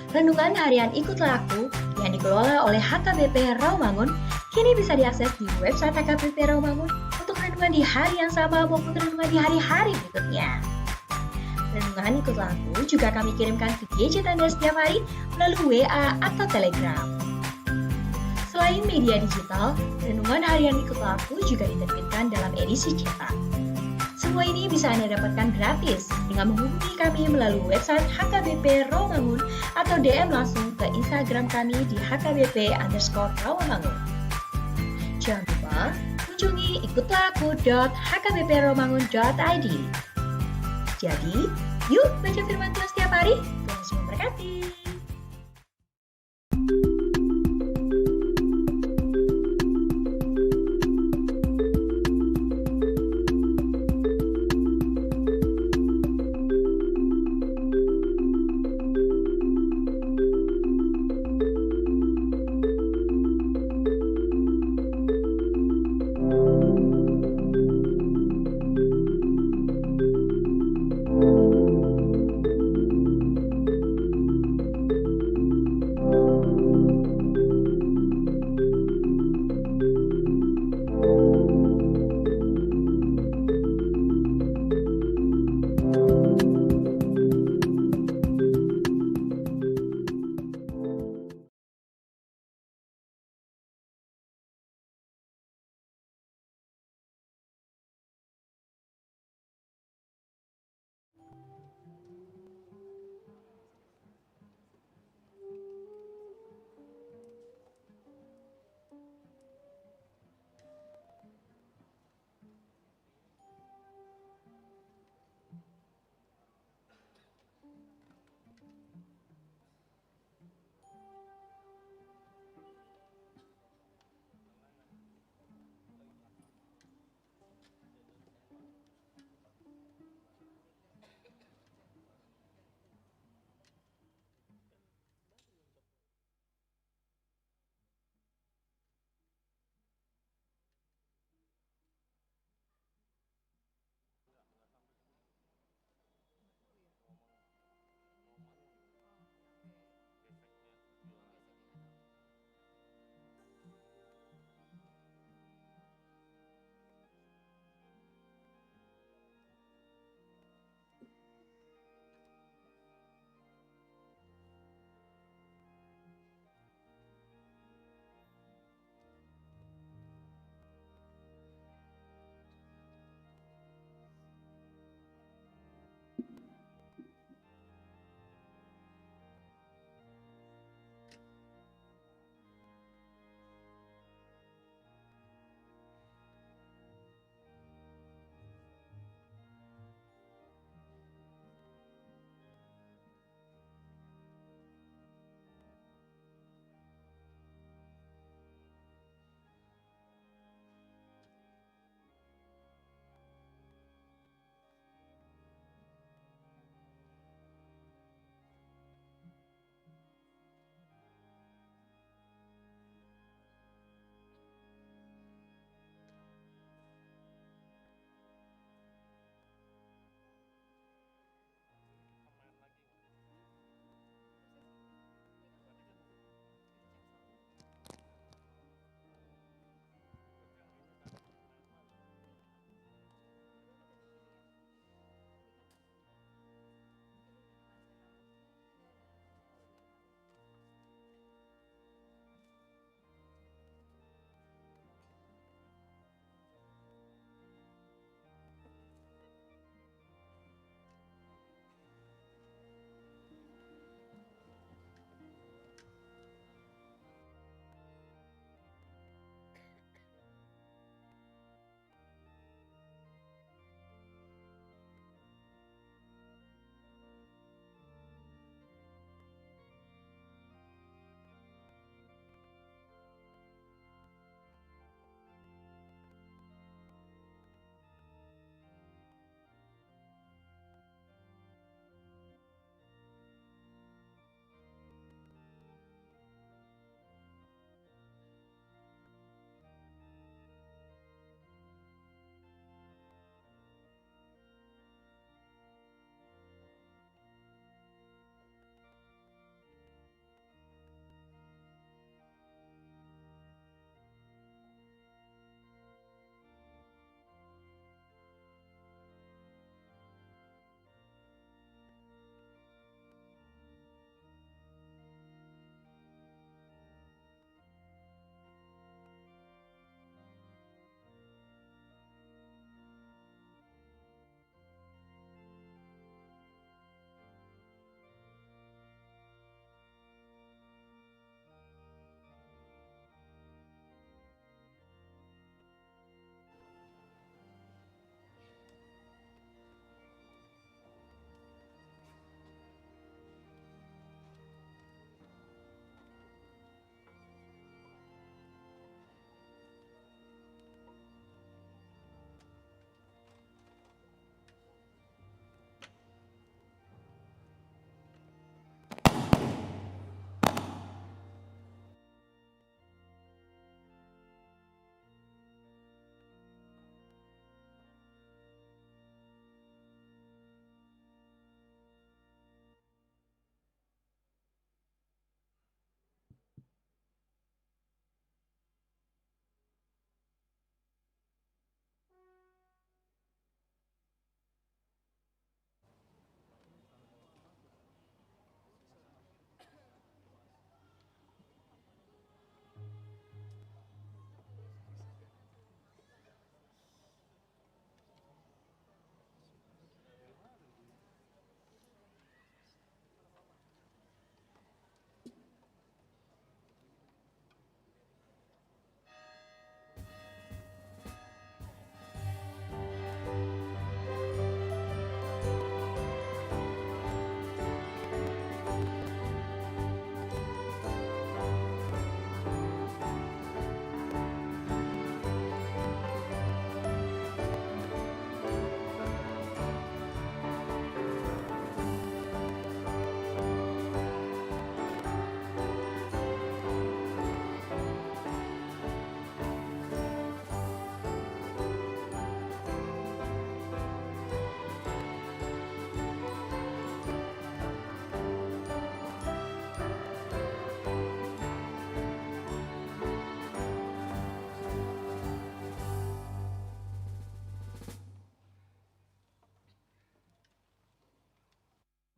Renungan harian Ikutlah Aku yang dikelola oleh HKBP Rawamangun kini bisa diakses di website HKBP Rawamangun untuk renungan di hari yang sama maupun renungan di hari-hari berikutnya. Renungan Ikutlah Aku juga kami kirimkan ke gadget Anda setiap hari melalui WA atau Telegram. Selain media digital, renungan harian Ikutlah Aku juga diterbitkan dalam edisi cetak. Semua ini bisa Anda dapatkan gratis dengan menghubungi kami melalui website HKBP Rawamangun atau DM langsung ke Instagram kami di HKBP_Rawamangun. Jangan lupa kunjungi ikutlahAku.hkbprawamangun.id. Jadi, yuk baca firman Tuhan setiap hari. Tuhan Yesus memberkati.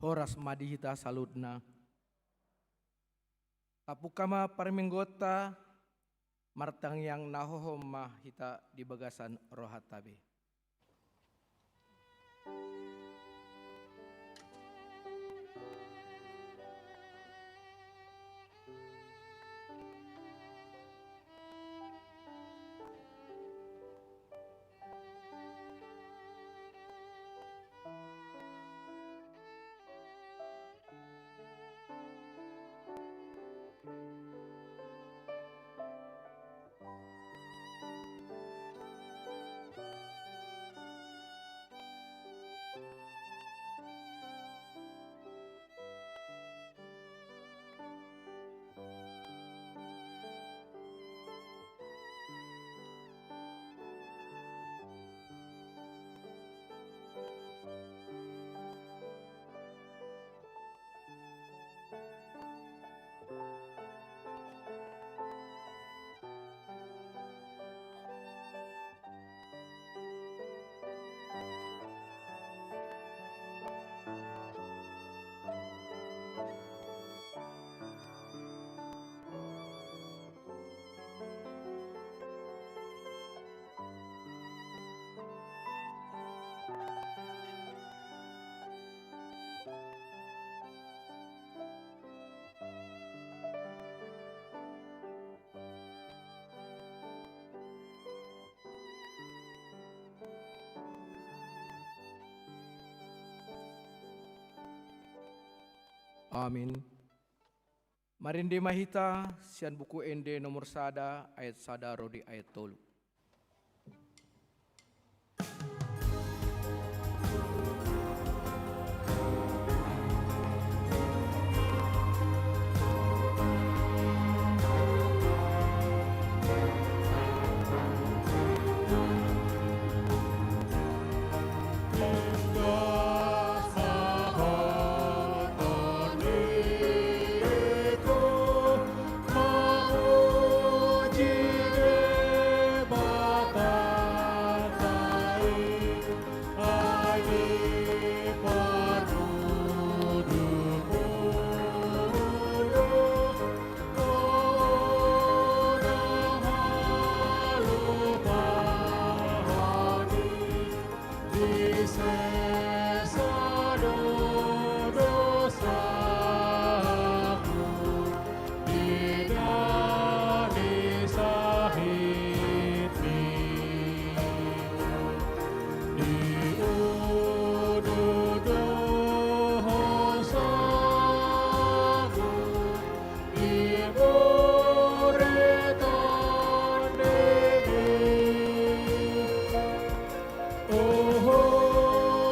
horas madihita saludna. Tapukama parminggota martang yang nahohoma hita di bagasan rohatabe. Amin. Marinde mahita sian buku ende nomor sada ayat sada rodi ayat tolu. Oh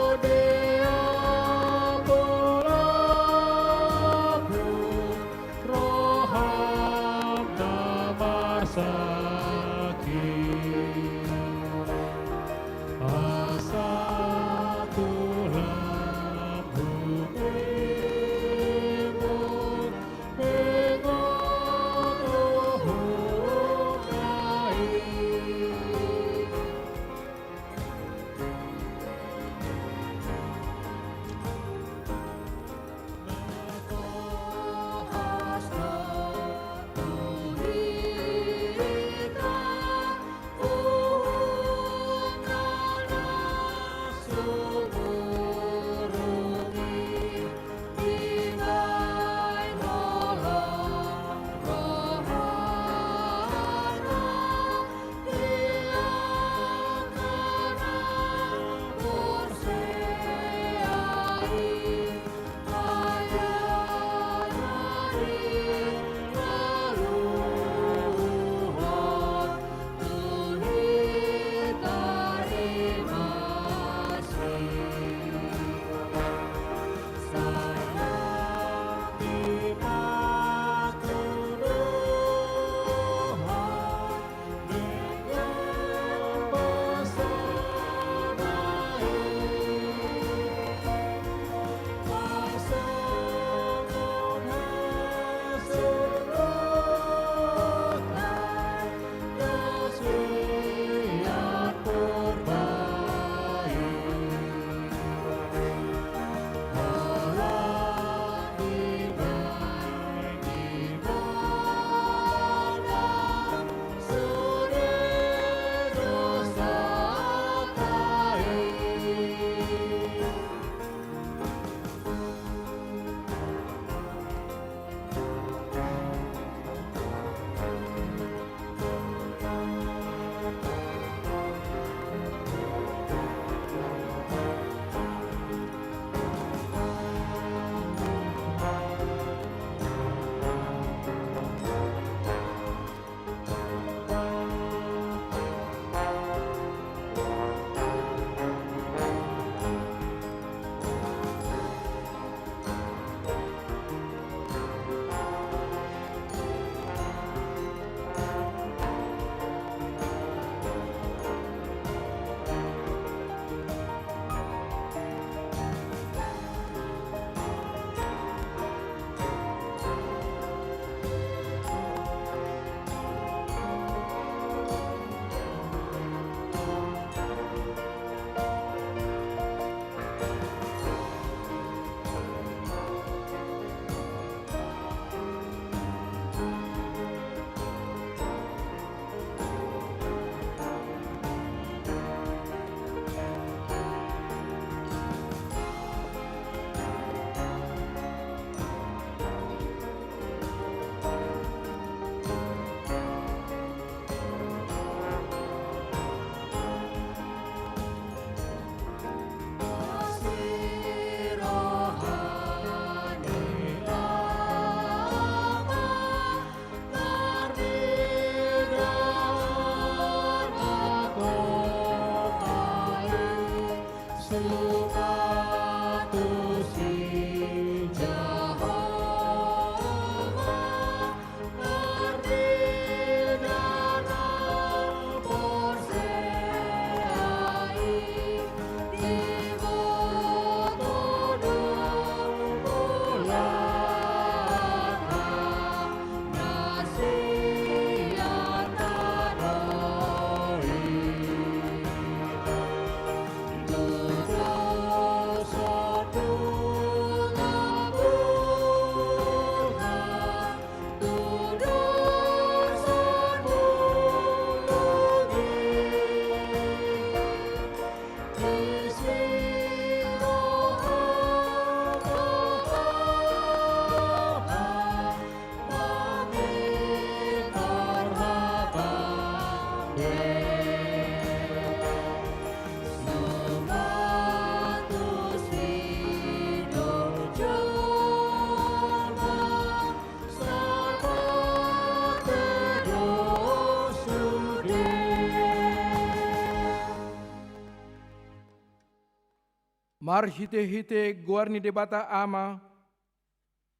Mar hite-hite guarni debata ama,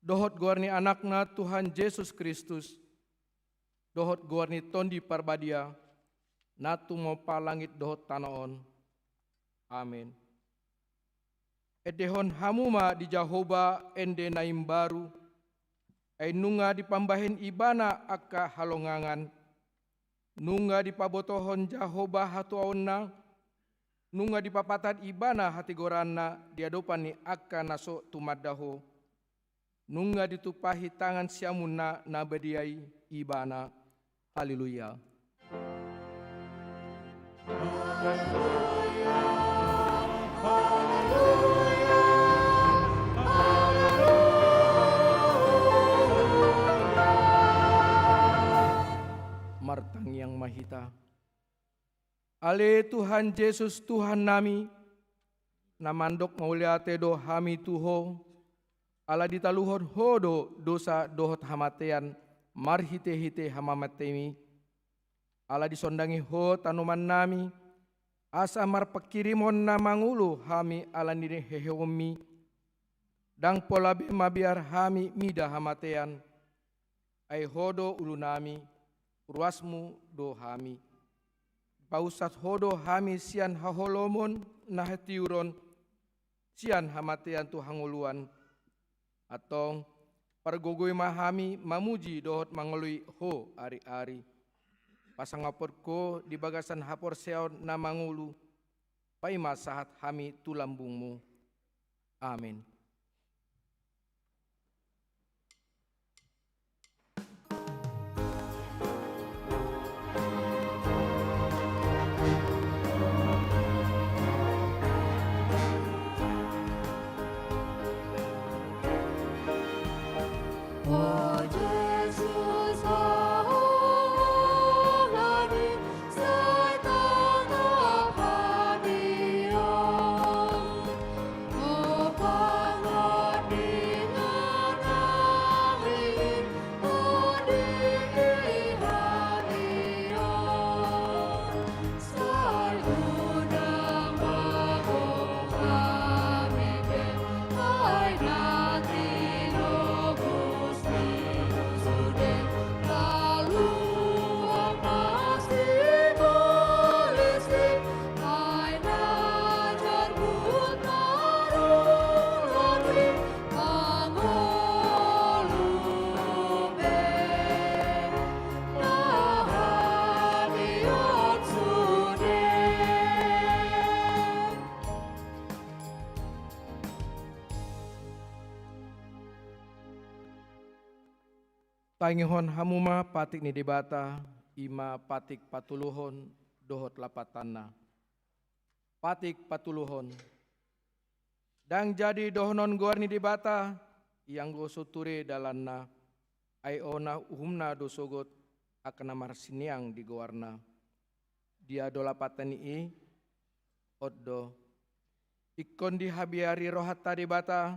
dohot guarni anakna Tuhan Yesus Kristus, dohot guarni tondi parbadia, natu mo palangit dohot tanaon. Amin. Edehon hamuma di Jahoba ende naim baru, ay nunga di pambahin ibana akka halongangan, nunga di pabotohon Jahoba hatuaon na, nunga di papatan ibana hati goranna diadopan ni akka naso tumadaho, nunga ditupahi tangan siamuna nabadiai ibana. Haleluya. Martang yang mahita. Ale Tuhan Yesus Tuhan nami, namandok mauliate do hami tuho, ala ditaluhon hodo dosa dohot hamatean, marhite-hite hamamatemi, ala disondangi ho tanuman nami, asa marpakirimon na mangulu hami ala nire hehewomi, dang polabe mabiar hami mida hamatean, ay hodo ulu nami, ruasmu do hami. Pausat hodo hami sian haholomon nahetiuron, sian hamatean tu hanguluan, atong pargogoy mahami mamuji dohot mangului ho ari-ari. Pasangapot ko di bagasan hapor seon na mangulu, paima sahat hami tulambungmu. Amin. Pangihon hamuma patik ni debata, ima patik patuluhon dohot lapatana. Patik patuluhon. Dang jadi dohonon guar ni debata, yang go suture dalanna, ay ona uhumna dosogot akana marsiniang di goarna. Dia do lapatani i, oddo. Ikon di habiari rohatta debata,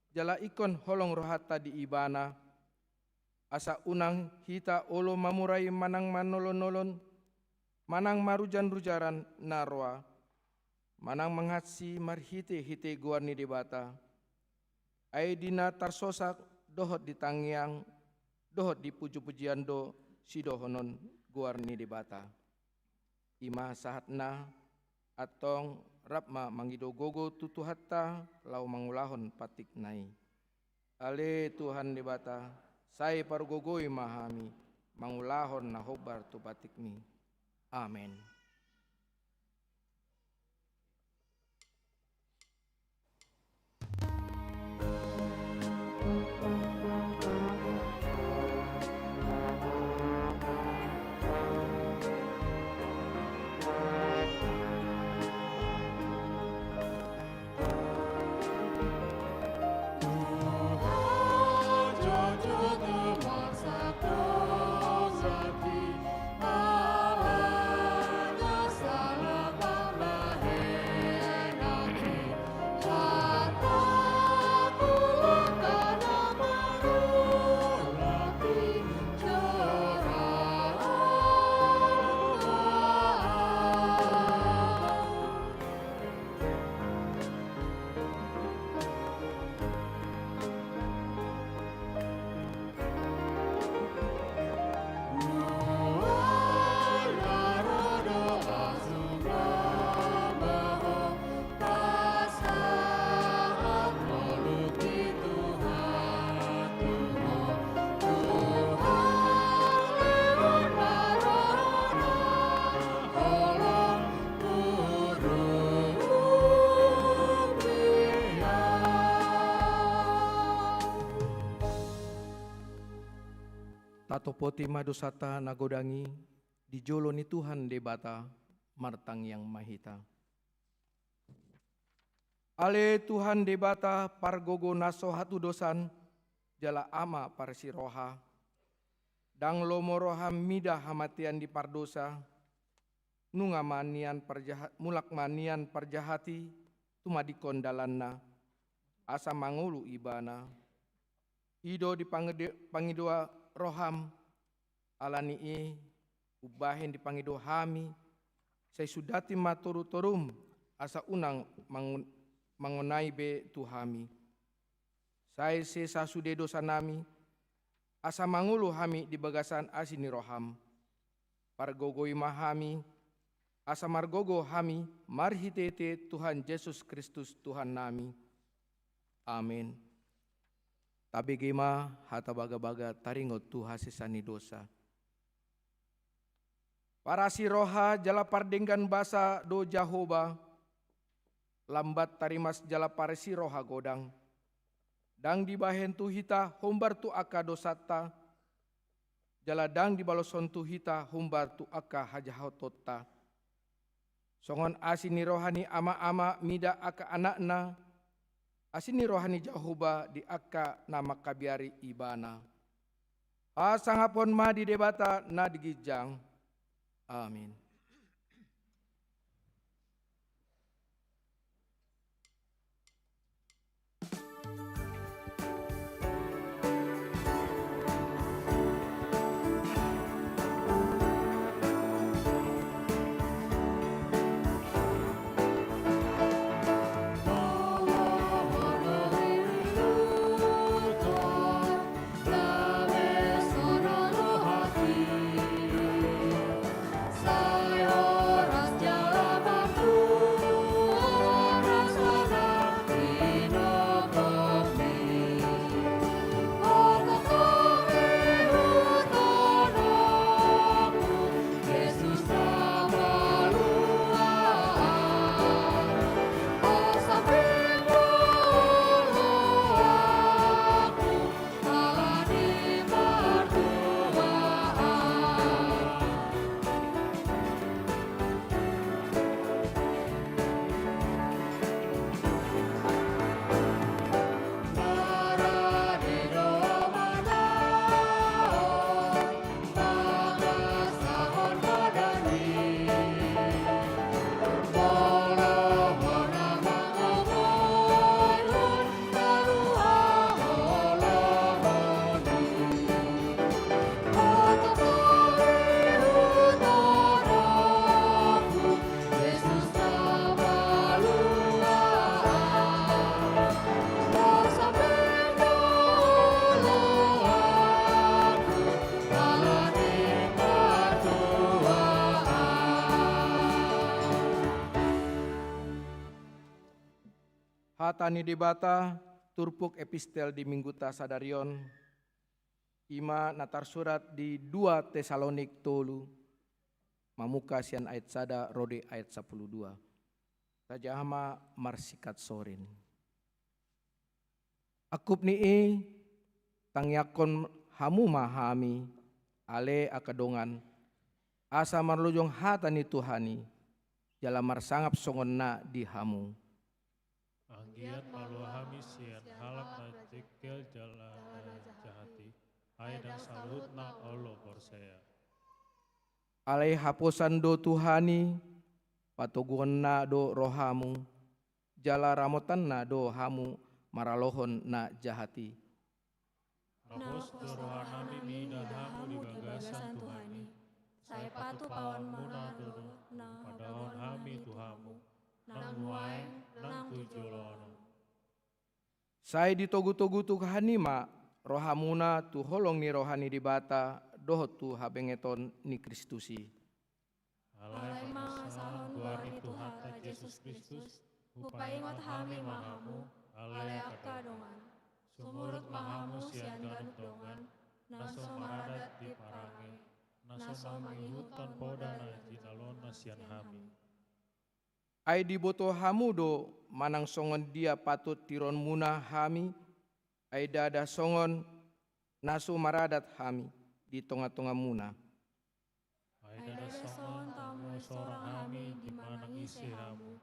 jala ikon holong rohatta di ibana, asa unang hita olo mamurai manang manolon-nolon, manang marujan-rujaran narwa, manang manghatsi marhite-hite guar ni debata, ai dina tarsosak dohot di tangiang, dohot di puju-pujian do sidohonon guar ni debata. Ima sahatna atong rapma mangido gogo tutu hatta lau mangulahon patik nai. Ale Tuhan debata, sai pargogoi mahami, mangulahon na hobar tu patik mi. Amen. Tato poti madosata nagodangi, dijolo ni Tuhan debata, martang yang mahita. Ale Tuhan debata pargogo naso hatu dosan, jala ama parsiroha, dang lomoroham mida hamatian di pardosa, nunga manian mulak manian parjahati, tumadikon dalanna, asa mangulu ibana, ido di pangidua roham alanii ubahin dipangido hami saya sudati maturu torum asa unang mangunai be tuhami saya se sasude dosa nami asa mangulu hami di bagasan asini roham pargogoi mahami asa margogo hami marhitete Tuhan Yesus Kristus Tuhan nami. Amin. Tabigima hata baga-baga taringot tu hasisani dosa. Para siroha jala pardenggan basa do Jahoba, lambat tarimas jala para siroha godang. Dang dibahen tu hita humbar tu aka dosata, jala dang dibaloson tu hita humbar tu aka hajahotota. Songon asini rohani ama-ama mida aka anakna, asini rohani Jahoba di akka nama kabiari ibana. Asangapon ma di debata na digijang. Amin. Sa hatani debata turpuk epistel di mingguta sadarion ima natar surat di 2 Tesalonik tolu mamuka sian ayat sada rode ayat 12 tajahama marsikat sorin akup ni tangyakon hamu mahami ale akadongan asa marlujong hatani Tuhani jala marsangap songon na di hamu. Anggiat malu hami sian halak na jekel jala jahati aidang salut na olo borsea. Alai haposan do Tuhani patoguan na do rohamu jala ramotan na do hamu maralohon na jahati. Nahos do rohanami ni dan hamu di bagasan Tuhani. Saya patu pawan muna do na padahon hami Tuhamu. Nang nuaeng nang tujolono. Saya ditogu-togu tu kahanima rohamuna tu holong ni rohani di bata dohot tu habengeton ni Kristusi. Alai mangasahon guari Tuhan ta Yesus Kristus upaingot hami mahamu alai kadongan. Sumurut mahamu sian ganut dongan naso maradat di parange naso mangihutan poda na jinalon na sian hami. Ai di boto hamu do manang songon dia patut tiron muna hami ai dada songon nasu maradat hami di tonga-tonga muna. Ai dada songon tamu sorang hami di manang isi hamu.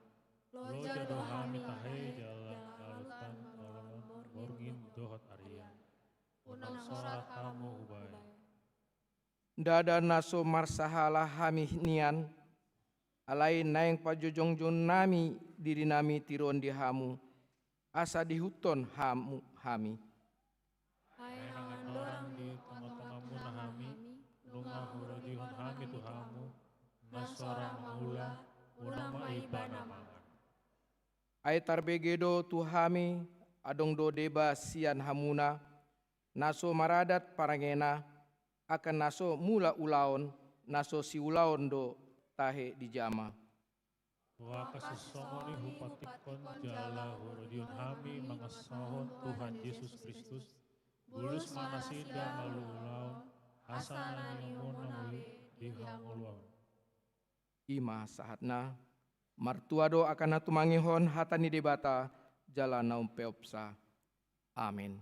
Loja do hami tahe jalan kalutan nolong borgin dohot arian. Unang sorat hamu hubay. Dada nasu marsahala hami nian alai naeng pajojong-jong nami diri nami tiron di hamu asa dihuton hamu hami. Hai nangan dorang di tengah-tengah muna hami lunga hurudihon hami tu hamu nasora mahula unang maibana mangan. Ai tarbegedo tu hami adong do deba sian hamuna naso maradat parangena akan naso mula ulaon naso si ulaon do tahe di jama. Wa kasusongoni hupatikon jala hurudion hami mangasahon Tuhan Yesus Kristus bulus manasida malulaon asanani munawi dihanguluan. Ima sahatna martuado akan natumangihon hatani debata jala naum peopsa. Amin.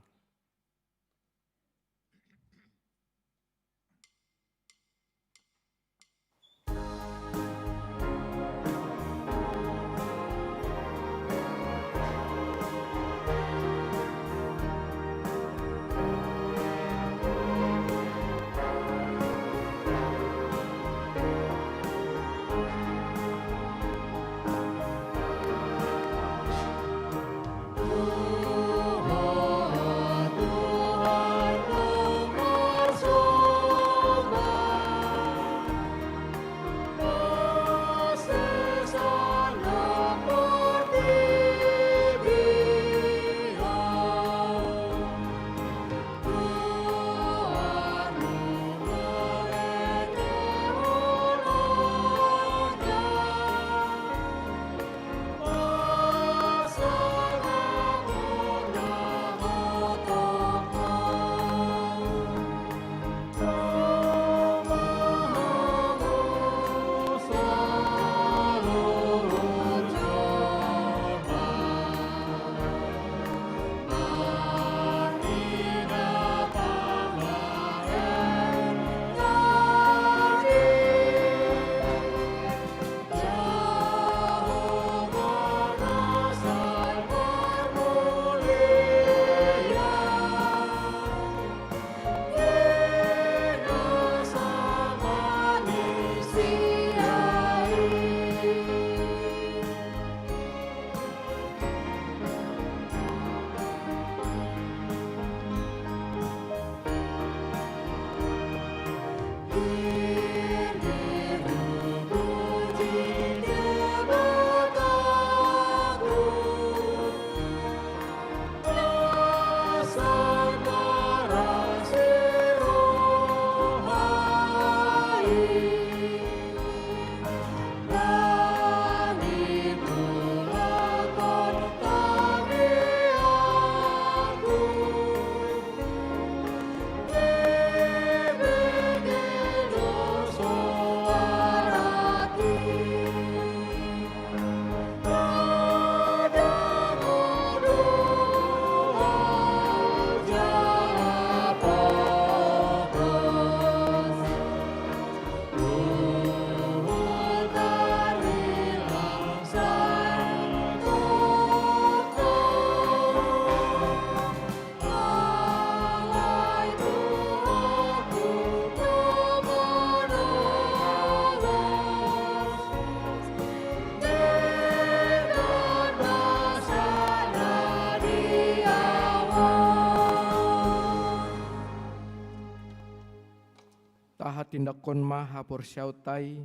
tindakon ma hapor siautai,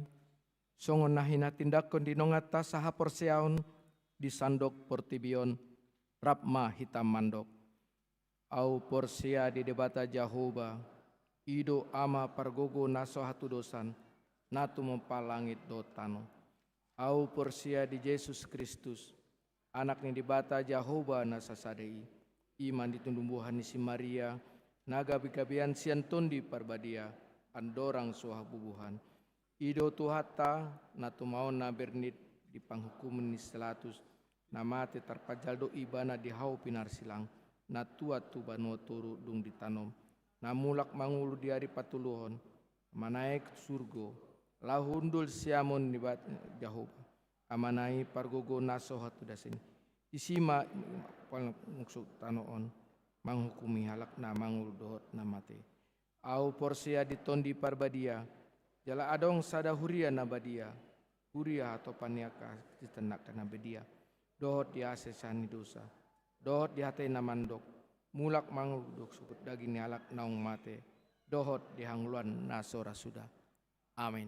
songon nahina tindakon di nongata sahapor siaun, di sandok portibion, rapma hitam mandok. Au porsia di debata Jahoba, ido ama pargogo naso hatu dosan, natu mempalangit do tano. Au porsia di Yesus Kristus, anak ni dibata Jahoba nasasadei, iman ditundumbuhan si Maria, naga bikabian siantondi parbadia, andorang suah bubuhan. Ido tuhata natu mau na bernit di panghukuman ni selatus, namate tarpajaldo ibana di hau pinar silang, natua tu banu turu dung ditanom, namulak mangulu di hari patuluhon, manaik surgo, lahundul siamon di bat Jahoba, amanai pargogo naso hatu dasin, isima pal muksuk tanoon, manghukumi halak na mangul dohot na mate. Au porsia ditondi parbadia, jala adong sada huria na badia, huria atau paniaka ditenak na bedia, dohot di asesani dosa, dohot di hatay na mandok, mulak mangul dok subut daging ni halak naung mate, dohot di hangluan na sora sudah. Amin.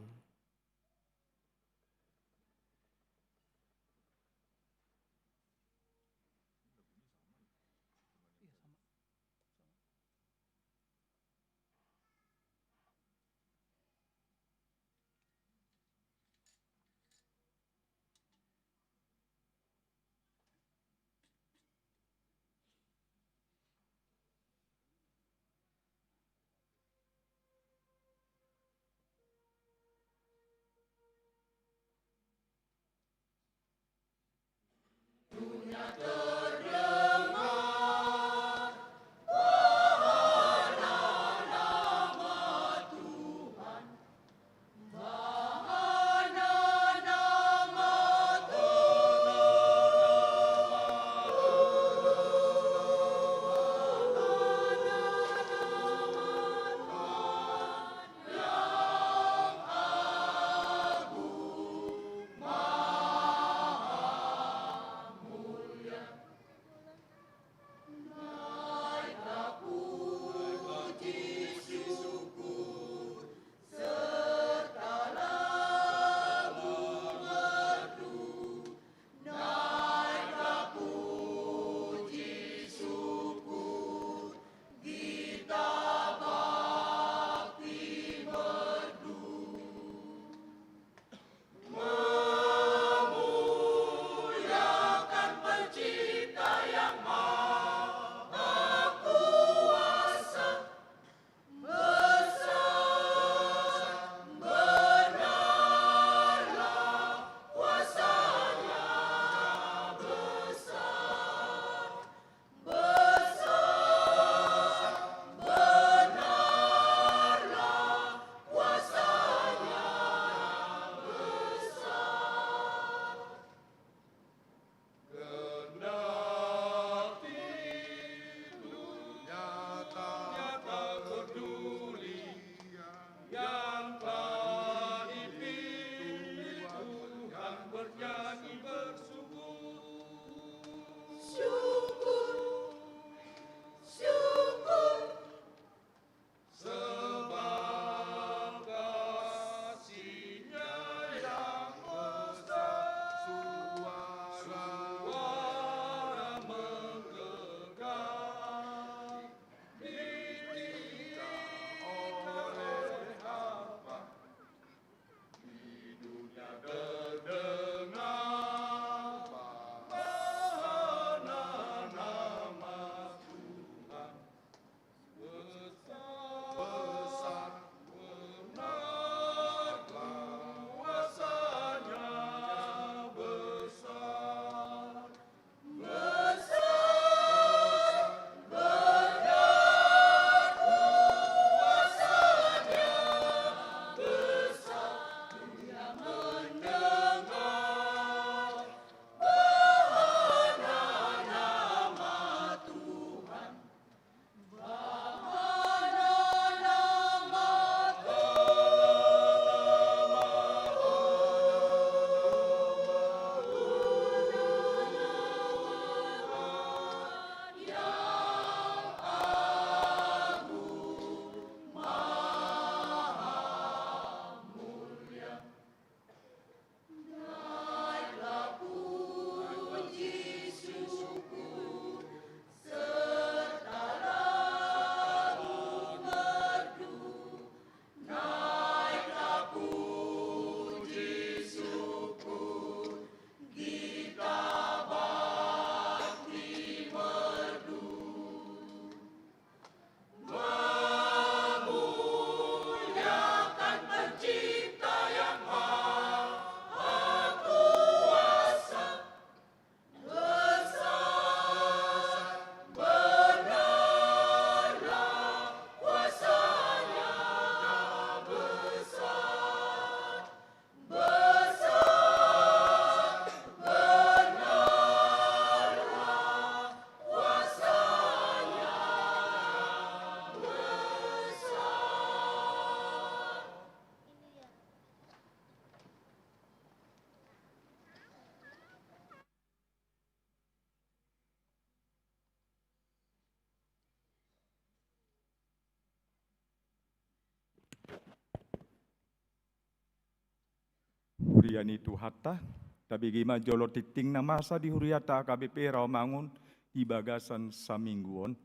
huriani Tuhata, tapi gima jolo titing na masa di huriata KBP Rawamangun di bagasan samingguon,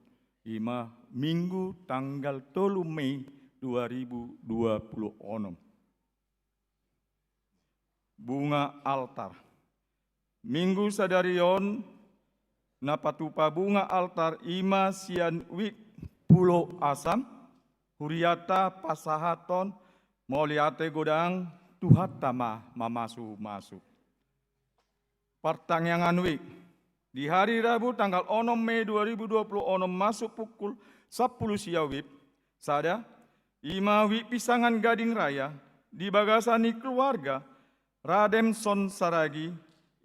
ima minggu tanggal 3 Mei 2026. Bunga altar. Minggu sadarion napatupa bunga altar ima sian wik pulo asam, huriata pasahaton, moliate godang, Tuhatama mamasu-masu. Pertanyaan wik. Di hari Rabu tanggal 6 Mei 2026 masuk pukul 10 siawib, sada, ima wik pisangan Gading Raya, di bagasani keluarga, Rademson Saragi,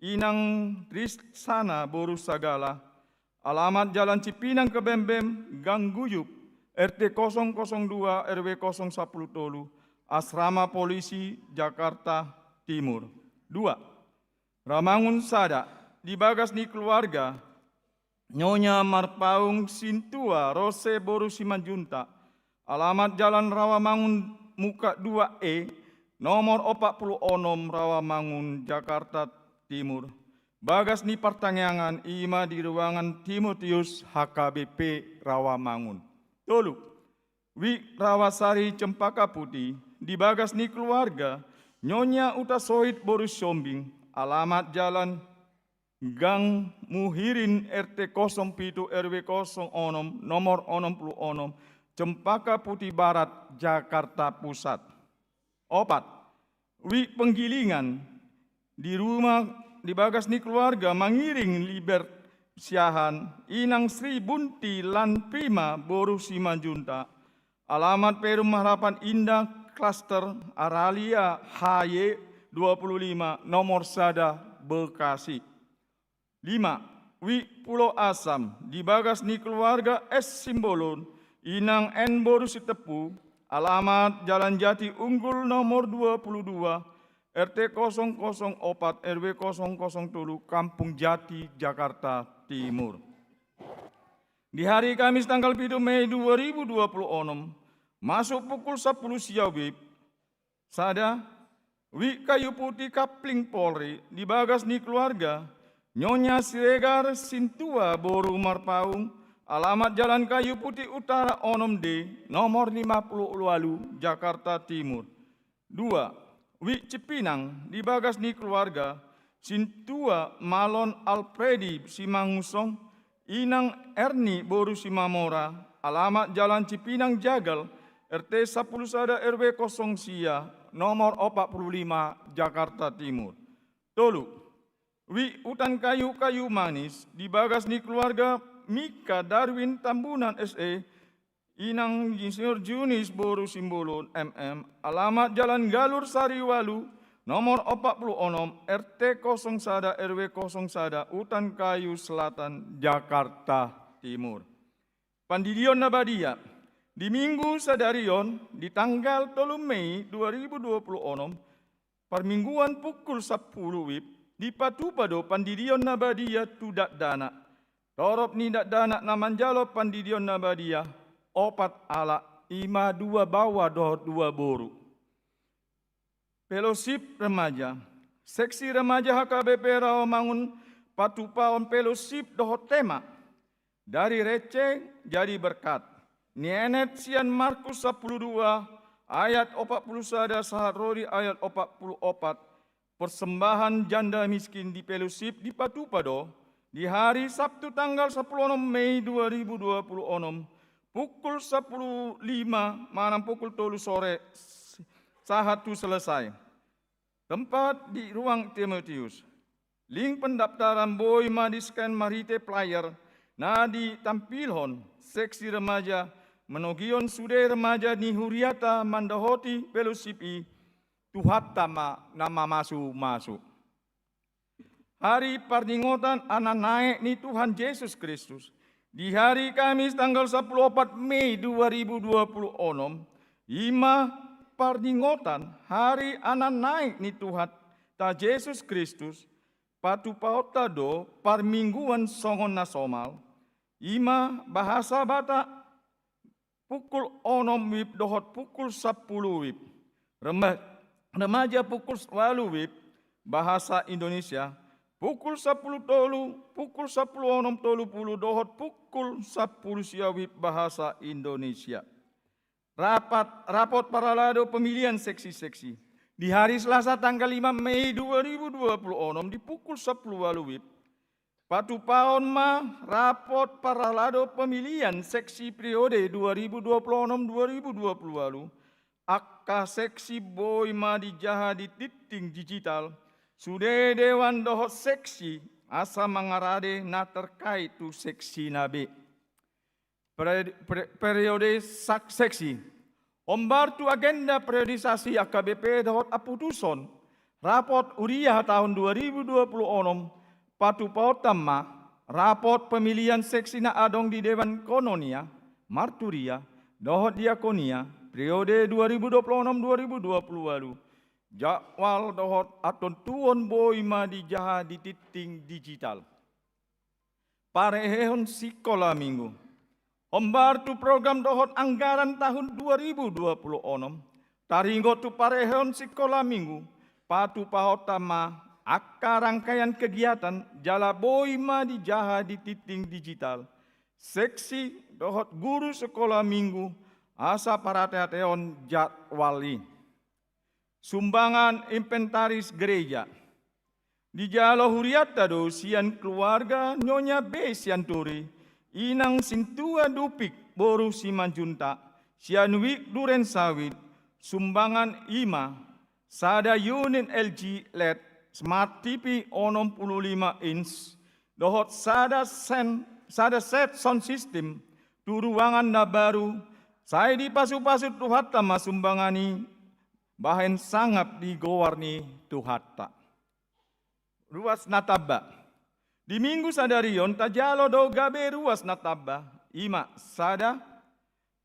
Inang Trisana Boru Sagala, alamat Jalan Cipinang Kebembem, Gang Guyup, RT 002 RW 010 Tolu, Asrama Polisi Jakarta Timur. 2. Ramangun Sada, di bagas ni keluarga, Nyonya Marpaung Sintua Rose Boru Simanjunta, alamat Jalan Rawamangun Muka 2E, nomor 46 Rawamangun Jakarta Timur. Bagas ni pertanyaan ima di ruangan Timotius HKBP Rawamangun. Tolu, Wi Rawasari Cempaka Putih, di bagas ni keluarga, Nyonya Utasoid Boru Sombing, alamat Jalan Gang Muhirin RT 07 RW 06 nomor 66 Cempaka Putih Barat Jakarta Pusat. 4. Wi Penggilingan di rumah di bagas ni keluarga mengiring liber siahan Inang Sri Bunti Lan Prima Boru Simanjunta, alamat Perum Harapan Indah Klaster Aralia HY 25 nomor sada Bekasi. 5. Wi Pulau Asam di bagas ni keluarga S Simbolon Inang N Boru Sitepu, alamat Jalan Jati Unggul nomor 22 RT 004 RW 007 Kampung Jati Jakarta Timur. Di hari Kamis tanggal 7 Mei 2026 masuk pukul 10 siawib, sada Wi Kayu Putih Kapling Polri di bagas ni keluarga, Nyonya Siregar Sintua Boru Marpaung, alamat Jalan Kayu Putih Utara 6D, nomor 50 Lualu, Jakarta Timur. 2. Wi Cipinang di bagas ni keluarga, Sintua Malon Alfredi Simangusong, Inang Erni Boru Simamora, alamat Jalan Cipinang Jagal, RT 10 Sada RW 0 Sia, nomor 45 Jakarta Timur. Tolu, Wi Utan Kayu Manis di bagas ni keluarga, Mika Darwin Tambunan SE, Inang Insinyur Junis Boru Simbolon MM, alamat Jalan Galur Sariwalu, nomor 46 RT 0 Sada RW 0 Sada, Utan Kayu Selatan, Jakarta Timur. Pandidion Nabadia, di minggu sadarion di tanggal 3 Mei 2026, permingguan pukul 10 WIB, di Patupado Pandidion Nabadia Tudak Dana. Torop nidak dana namanjalo Pandidion Nabadia, opat ala ima 2 bawa doh 2 boru. Fellowship Remaja, Seksi Remaja HKBP Rawamangun Patupaon Fellowship doh tema, dari receh jadi berkat. Nienet sian Markus 12 ayat 40 sada sahat rori ayat 44, persembahan janda miskin di Fellowship di Patupado, di hari Sabtu tanggal 10 Mei 2026 pukul 10.05 malam pukul 3 sore sahatu selesai. Tempat di ruang Timotius. Link pendaftaran boy madiskan marite player na di tampilhon seksi remaja menogion sude remaja ni huriata mandahoti Fellowship i Tuhatama nama masuk. Hari perninggotan anak naik ni Tuhan Yesus Kristus. Di hari Kamis tanggal 14 Mei 2026, ima perninggotan hari anak naik ni Tuhan ta Yesus Kristus, patu pautado parmingguan songon nasomal, ima bahasa bata pukul 6 WIB dohot pukul 10 WIB. Remaja pukul 8 WIB Bahasa Indonesia pukul 10 tolu, pukul 10.30 dohot pukul 10 siawib bahasa Indonesia. Rapot paralado pemilihan seksi-seksi di hari Selasa tanggal 5 Mei 2026 di pukul 10 waluwib. Patu paon ma rapot paralado pemilihan seksi periode 2026-2020 akka seksi boy ma di jaha di titing digital sudah dewan dohot seksi asa mengarade na terkait tu seksi nabi. Periode seksi ombar tu agenda periodisasi AKBP dohot aputuson rapot uriah tahun 2026 patu pautama rapot pemilihan seksi na adong di Dewan Kononia, Marturia, dohot diakonia, periode 2026-2020 jadwal dohot aton tuon boima di jaha di titing digital. Parehon sikola minggu. Ombar tu program dohot anggaran tahun 2026. Taringgo tu parehon sikola minggu. Patu pahotama akka rangkaian kegiatan jala boima di jaha di titing digital. Seksi dohot guru sekolah minggu asa parateateon jadwali. Sumbangan inventaris gereja. Di jalo huriata do sian keluarga Nyonya B Sianturi, inang sintua dupik boru simanjunta, sian wik duren sawit, sumbangan ima, sada unit LG LED, Smart TV 65 inch, dohot sada set sound system, tu ruangan na baru, saya di pasu-pasu tuhatta masumbangani, bahen sangap di gowarni tuhatta. Ruas nataba. Di minggu sadarion tajalo do gabe ruas nataba, ima sada,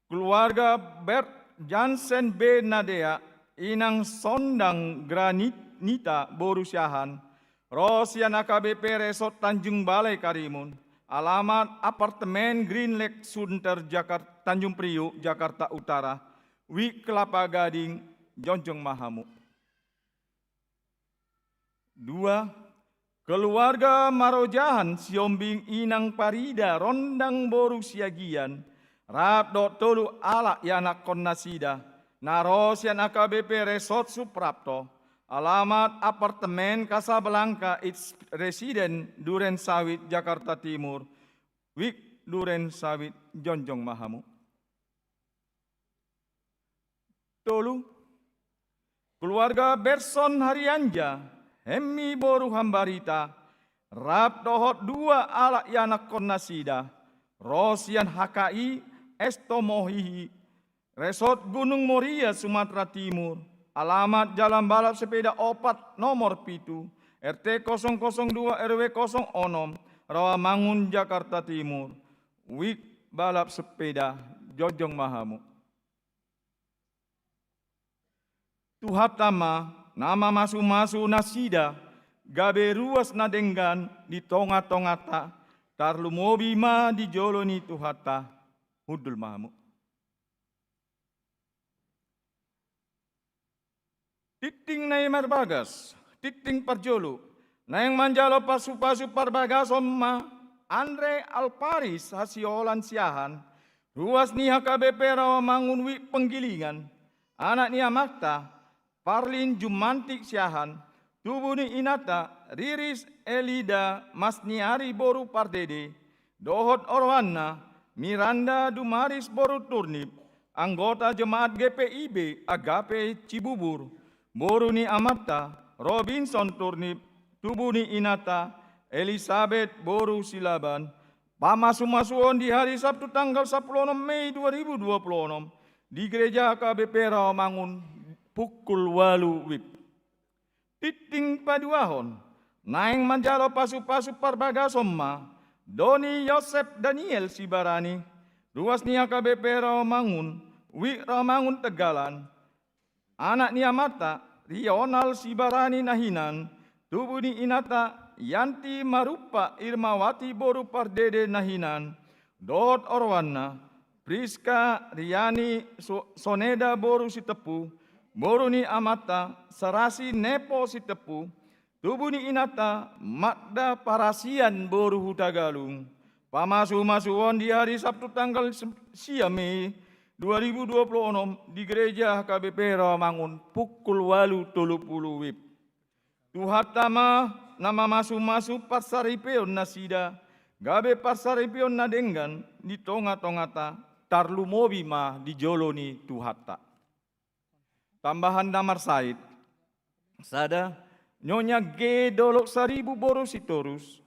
keluarga Bert Jansen B Nadea, inang sondang granita borusyahan, Rosian AKBP Resort Tanjung Balai Karimun, alamat apartemen Green Lake Sunter Jakarta, Tanjung Priuk, Jakarta Utara, Wik Kelapa Gading, Jonjong Mahamu. 2. Keluarga Marojahan Siombing Inang Parida Rondang Boru Siagian, Rap dot tolu ala yanak konnasida, Narosian AKBP Resort Suprapto, alamat apartemen Casablanca It's Resident Duren Sawit Jakarta Timur, Wik Duren Sawit Jonjong Mahamu. Tolu, keluarga Berson Harianja, Hemi Boru Hambarita, Rap dohot 2 ala yanak konnasida, Rosian HKI Estomohihi, Resort Gunung Moria Sumatera Timur, alamat Jalan Balap Sepeda Opat nomor Pitu, RT 002 RW 06, Rawamangun Jakarta Timur, Wik Balap Sepeda Jonjong Mahamu. Tuhatama nama masu-masu nasida, gabe ruas nadenggan di tonga-tongata, tarlu mobi ma di joloni tuhata, hudul mahamu. Titing na marbagas, titing parjolo, na yang manjalo pasu-pasu parbagas omma, Andre Alparis hasiolan siahan, ruas ni HKBP Rawamangun Wik Penggilingan, anak ni Amakta, Parlin Jumantik Siahan, Tubuni Inata, Riris Elida, Masniari Boru Pardede, Dohot Orwana, Miranda Dumaris Boru Turnip, anggota Jemaat GPIB Agape Cibubur, Boruni Amata, Robinson Turnip, Tubuni Inata, Elizabeth Boru Silaban, pamasu-masuon di hari Sabtu tanggal 10 Mei 2026 di Gereja AKBP Rawamangun, pukul 8 wib. Titing paduahon, naing manjalo pasu-pasu parbagasomma, Doni Yosef Daniel Sibarani, ruas ni AKBP Rawamangun, Wik Rawamangun Tegalan, anak ni Amata, Rional Sibarani Nahinan, Tubuni Inata, Yanti Marupa Irmawati Boru Pardede Nahinan, Dot Orwana, Priska Riani Soneda Boru Sitepu, Boruni Amata, Sarasi Nepo Sitepu, tubuni inata makda parasian boru hutagalung. Pamasu-masuon di hari Sabtu tanggal 9 Mei 2026 di gereja HKBP Rawamangun pukul 8.30 WIB. Tuhatama nama masu-masu pasaripeon nasida, gabe pasaripeon nadenggan di tonga-tongata, tarlumobi ma di joloni tuhatta. Tambahan damar sait, sada nyonya G dolok 1000 boros sitorus,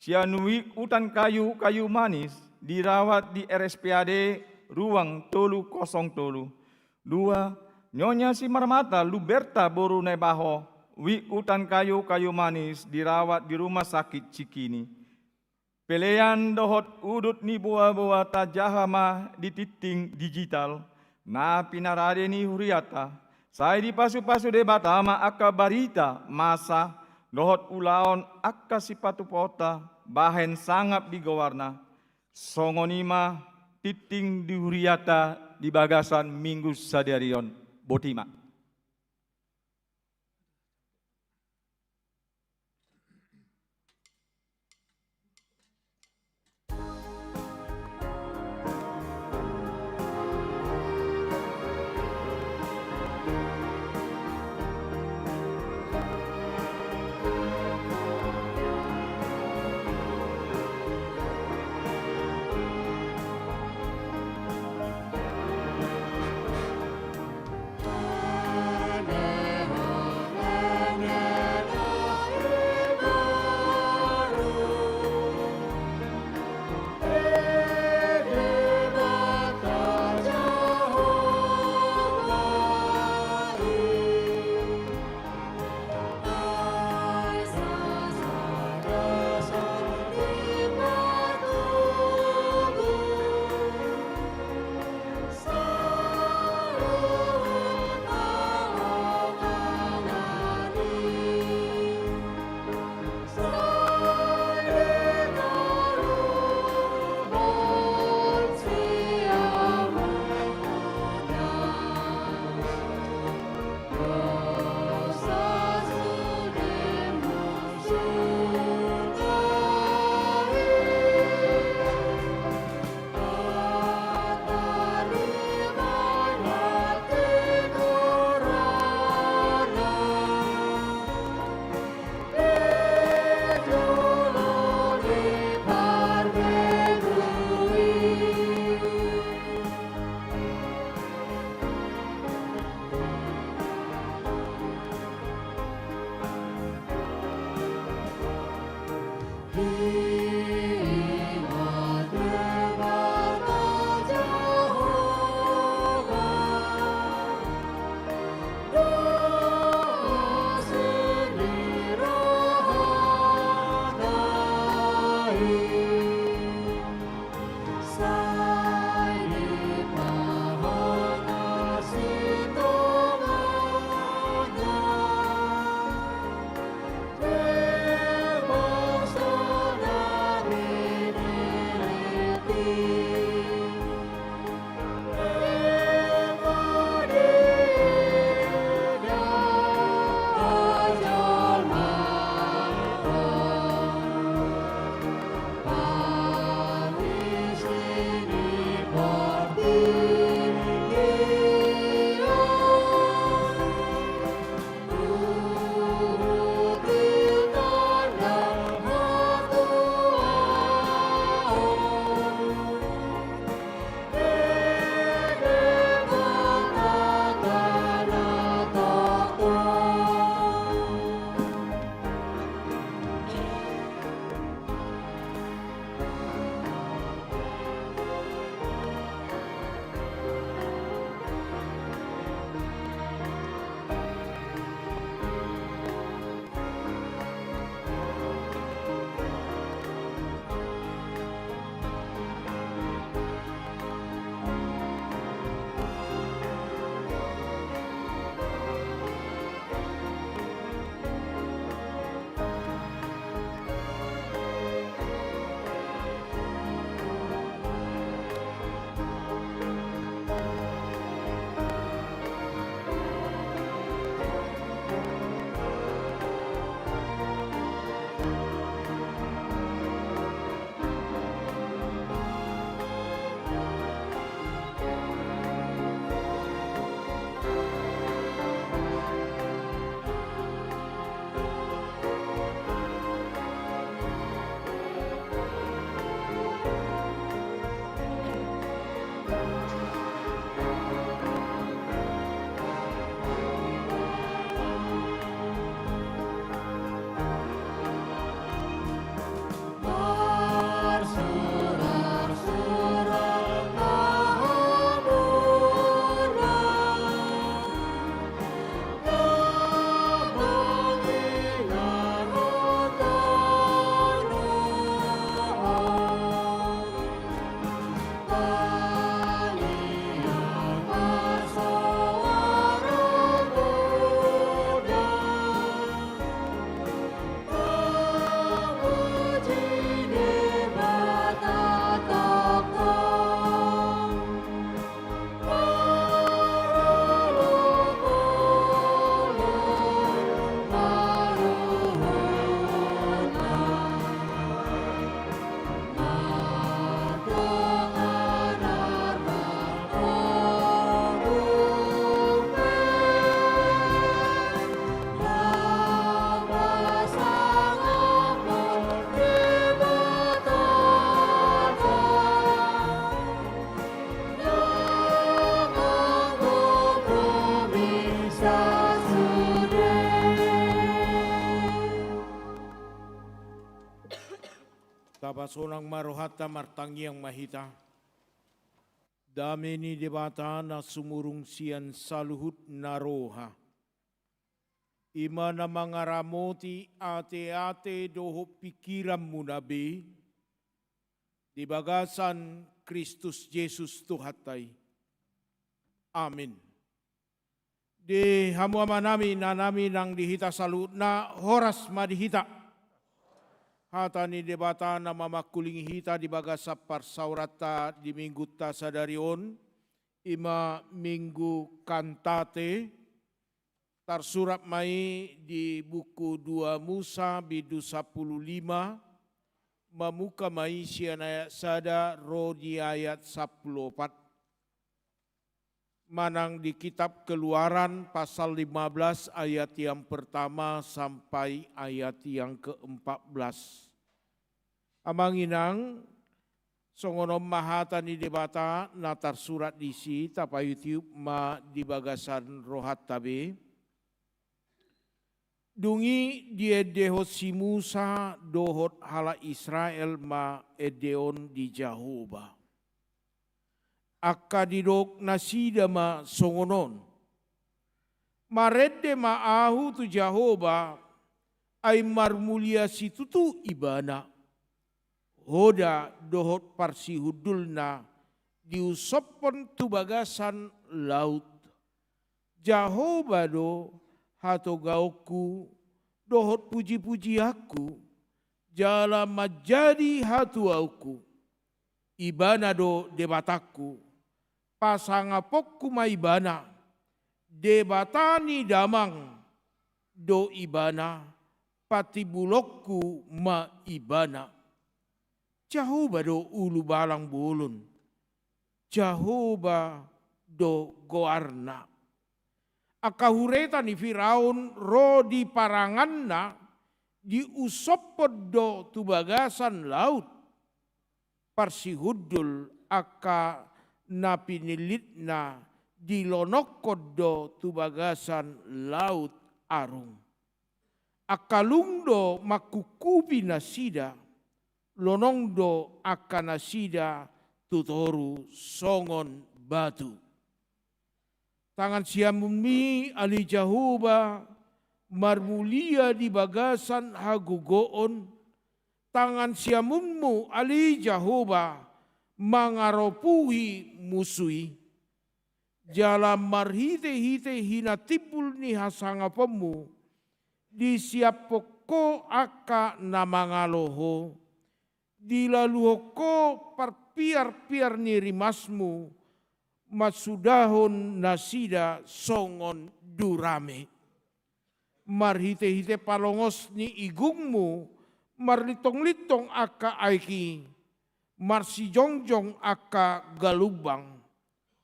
sianui utan kayu manis dirawat di RSPAD ruang tolu 03. 2. Nyonya si Marmata Luberta boru nebaho wi utan kayu manis dirawat di rumah sakit Cikini. Pelean dohot udut ni boa tajahama di titing digital na pinarade ni huriata. Saya di pasu-pasu debatama akka barita masa dohot ulaon akka sipatu pota bahen sangap di gawarna. Songonima titing di huriata di bagasan minggu sadarion botima. sonang marohata martangiang mahita. Dame ni debata na sumurung sian saluhut naroha. Ima na mga ramoti ate-ate doho pikiran mo nabi. Di bagasan Kristus Jesus Tuhatay. Amin. Di hamuama namin na namin ang dihita salut na horas madihita. Hata ni debata na mamakuling hita di baga sa parsaurata di minggu ta sadarion ima minggu kantate tersurat mai di buku 2 Musa bidu 15 memuka mai sian ayat sada ro di ayat 14 manang di kitab Keluaran pasal 15 ayat yang pertama sampai ayat yang ke-14. Amanginang songonom mahata ni debata natar surat disi tapa YouTube ma di bagasan rohat tabe. Dungi dia dehot si Musa dohot hala Israel ma edeon di Jahoba. Akka didok nasida ma songonon. Marede ma ahu tu Jahoba ay marmulia situtu ibana. Hoda dohot parsihudulna diusopon tu bagasan laut. Jahoba do hato gauku dohot puji-puji aku. Jala majadi hatu auku. Ibana do debataku. Pasangapokku maibana, debatani damang do ibana, patibulokku ma ibana. Jahoba do ulu balang bulun, Jahoba do goarna. Akahureta ni Firaun ro di paranganna, di usopod do tubagasan laut, parsihudul aka napinilitna di lonokod do tubagasan laut arung. Akalungdo makukupi nasida, lonongdo akanasida tutoru songon batu. Tangan siamumi ali Jahoba marmulia di bagasan hagugoon. Tangan siamunmu ali Jahoba mangaropuhi musui. Jalan marhite-hite hinatipul ni hasangapemu. Di siapoko aka namangaloho. Dilaluhoko parpiar-piar ni rimasmu. Masudahon nasida songon durame. Marhite-hite palongos ni igungmu. Marlitong-litong aka aiki. Marsijongjong aka galubang,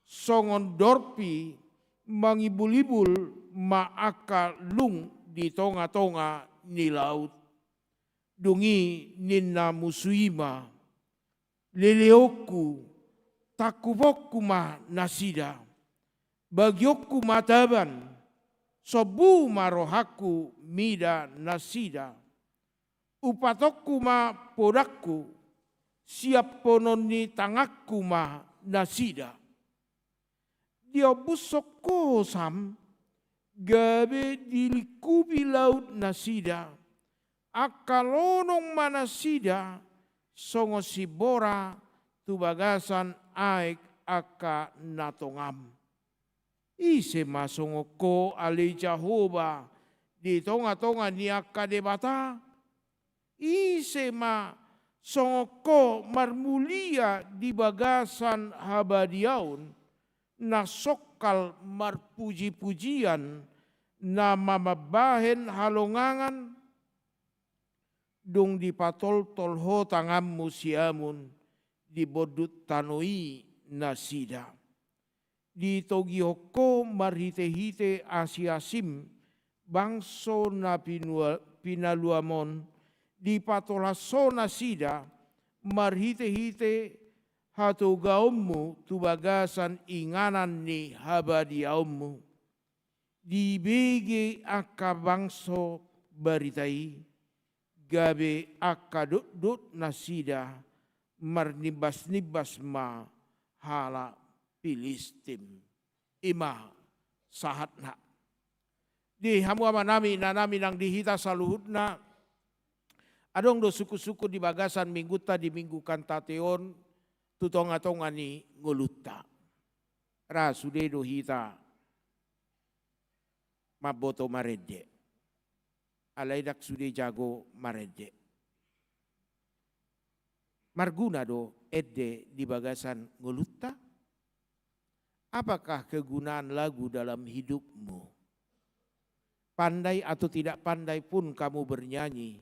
songon dorpi mangibul-ibul ma aka lung di tonga-tonga ni laut. Dungi ninna musuima, leleoku, takubokku ma nasida, bagiokku mataban, sobu marohaku mida nasida, upatokku ma podakku, siap ponon ni tangakku ma nasida. Dia busok kosam, gabe dilikubi laut nasida. Akalonong manasida, songo sibora tubagasan aik aka natongam. Ise masongo ko ali Jahoba, di tonga-tonga ni aka debata. Ise ma songoko marmulia di bagasan habadiaun na sokal marpuji-pujian na mamabahen halongangan dong di patol-tol ho tangammu siamun di bodut tanoi nasida. Di togihoko marhite-hite asiasim bangso na pinaluamon di patolasona sida marhite-hite hatu gaummu tubagasan inganan ni habadiaummu. Di bege aka bangso baritai gabe akadut nasida marnibas-nibas ma hala Filistim ima sahatna. Di hamu ama nami nang dihita saluhutna adong do suku-suku di bagasan mingguta di minggu kantateon tutonga-tongani ngolutta. Rasude do hita maboto maredde. Alaidak sude jago maredde. Marguna do edde di bagasan ngolutta. Apakah kegunaan lagu dalam hidupmu? Pandai atau tidak pandai pun kamu bernyanyi,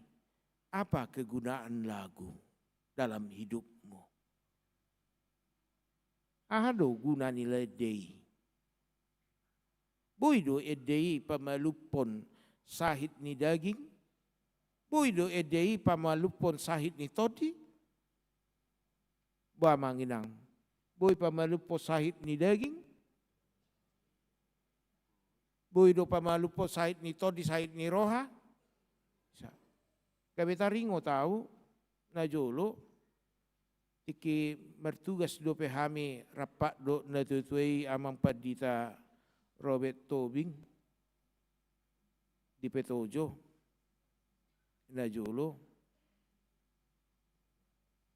apa kegunaan lagu dalam hidupmu? Ahado guna nilai dei. Boido edei pamalupon sahit ni daging. Boido edei pamalupon sahit ni todi. Ba manginang. Boi pamalupon sahit ni daging. Boido pamalupo sahit ni todi sahit ni roha. Kabeta ringo tahu na jolo tiki mertugas do pehami rapat do natutuai amang padita Robert Tobing di Petojo na jolo.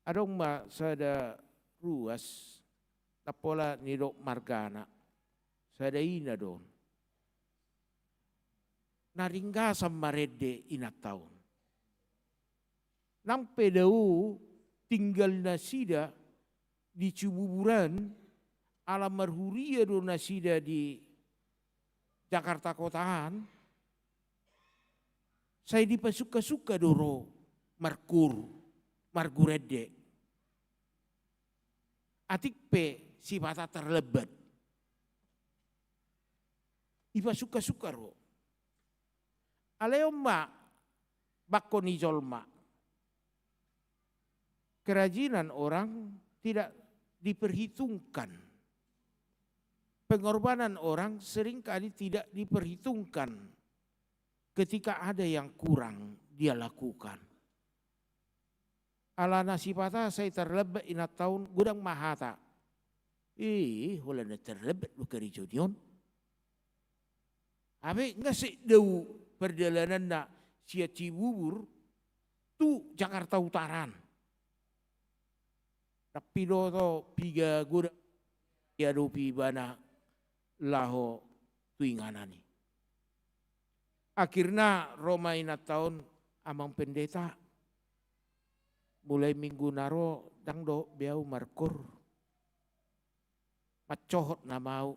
Adong ma sada ruas tapola ni Dok Margana sada ina don. Naringga sa marede inataon. Nang pedau tinggal nasida di Cibuburan ala marhuria do nasida di Jakarta Kotaan. Saya dipasuka-suka doro margurede. Atik pe sifata terlebat. Ipasuka-suka ro. Aleo ma bakko ni jolma. Kerajinan orang tidak diperhitungkan. Pengorbanan orang seringkali tidak diperhitungkan. Ketika ada yang kurang dia lakukan. Ala nasibata saya terlebet ina tahun gudang mahata. Hulana terlebet bukari jodion. Abe ngasih dau perjalanan na sia Cibubur tu Jakarta Utaran. Tapi do piga gura ya do pibana laho tuinganani. Akhirnya Roma ina tahun amang pendeta mulai minggu naro dang do biau markur macohot na mau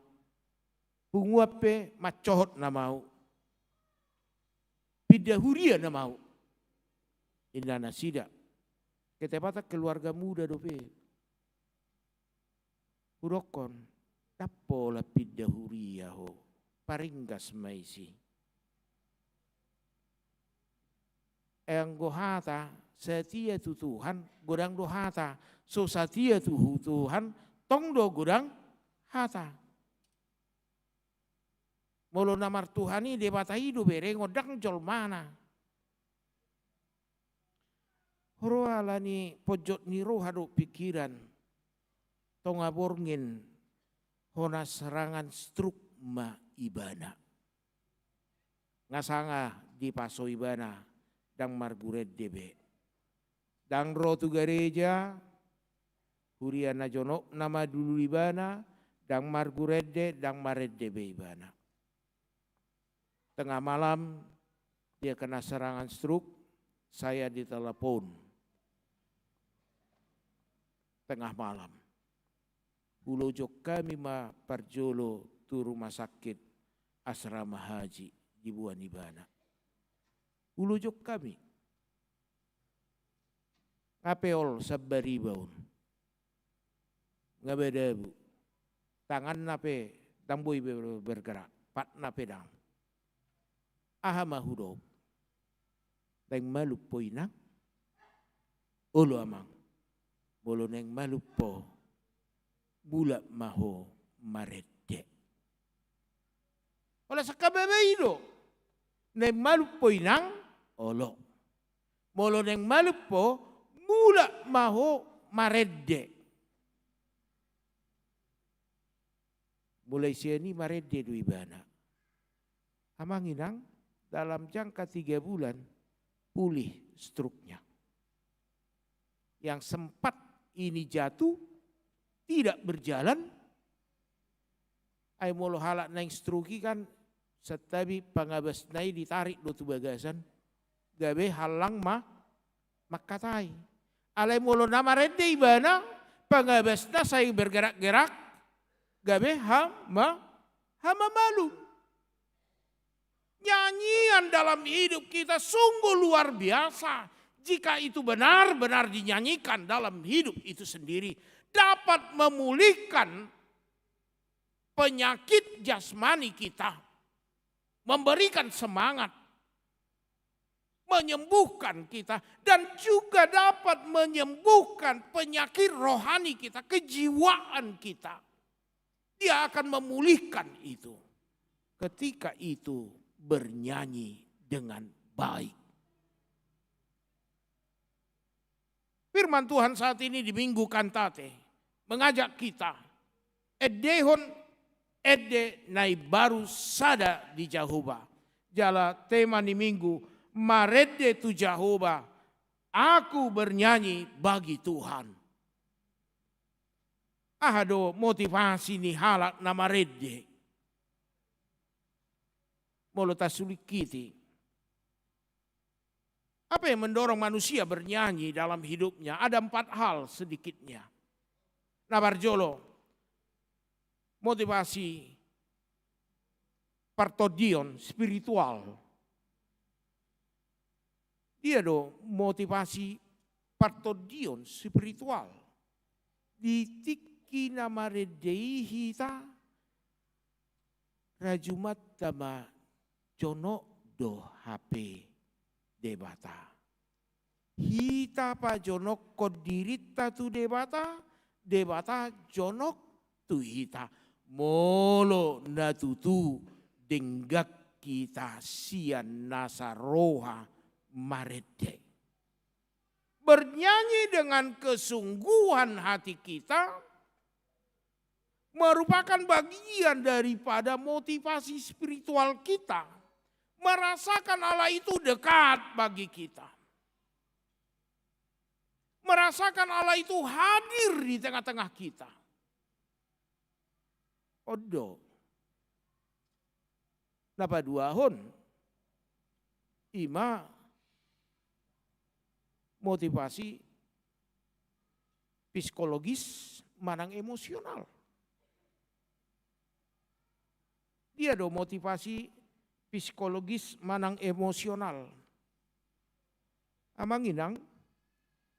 punguape macohot na mau pidahuria na mau inana sida ketepata keluarga muda dope urokon tapola pidahuria ho paringgas maisi yang gohata setia tu Tuhan godang do hata so setia tu Tuhan tong do godang hata molo namar Tuhani debata hidup bere ngodang jol mana horoala ni pojot ni roha do pikiran tong aborngin hona serangan struk ma ibana ngasanga di paso ibana dang marguret debe dang rotu gereja huriana jono nama dulu ibana dang margurede dang maredde ibana. Tengah malam dia kena serangan stroke, saya ditelepon. Tengah malam. Pulau Jok kami ma parjolo tu rumah sakit asrama haji di Buan Ibana. Pulau Jok kami. Ngapeol sabari baun. Ngabeda bu. Tangan nape tamboi bergerak. Pat nape dang. Aha mahudop. Neng malupo inang. Olo amang. Bolo neng malupo. Bulak maho marete. Ola sakabebe ido. Neng malupo inang. Olo. Molo neng malupo mula maho maredde. Mulai siani maredde du ibana. Amanginang dalam jangka 3 bulan pulih struknya. Yang sempat ini jatuh tidak berjalan. Ay molo halak naing struki kan setabi pangabas nai ditarik do tu bagasan. Gabe halang makatai. Alay molo nama redde ibana pangabas na saya bergerak-gerak. Gabe hama malu. Nyanyian dalam hidup kita sungguh luar biasa. Jika itu benar-benar dinyanyikan dalam hidup itu sendiri. Dapat memulihkan penyakit jasmani kita. Memberikan semangat. Menyembuhkan kita. Dan juga dapat menyembuhkan penyakit rohani kita. Kejiwaan kita. Dia akan memulihkan itu. Ketika itu bernyanyi dengan baik. Firman Tuhan saat ini di Minggu Kantate mengajak kita edehon ede nai baru sada di Jahoba. Jala tema di Minggu marede tu Jahoba. Aku bernyanyi bagi Tuhan. Ahado motivasi ni halak nama redde. Molo tasulikiti. Apa yang mendorong manusia bernyanyi dalam hidupnya? Ada 4 hal sedikitnya. Nabarjolo. Motivasi partodion spiritual. Dia do motivasi partodion spiritual. Ditik kina maredei hita rajumat tama jono do HP debata. Hita pa jonok kodirita tu debata jonok tu hita. Molo natutu denggak kita sian nasaroha marede. Bernyanyi dengan kesungguhan hati kita merupakan bagian daripada motivasi spiritual kita. Merasakan Allah itu dekat bagi kita. Merasakan Allah itu hadir di tengah-tengah kita. Odo. Napa 2 hon? Ima motivasi psikologis manang emosional. Dia do motivasi psikologis manang emosional. Amanginang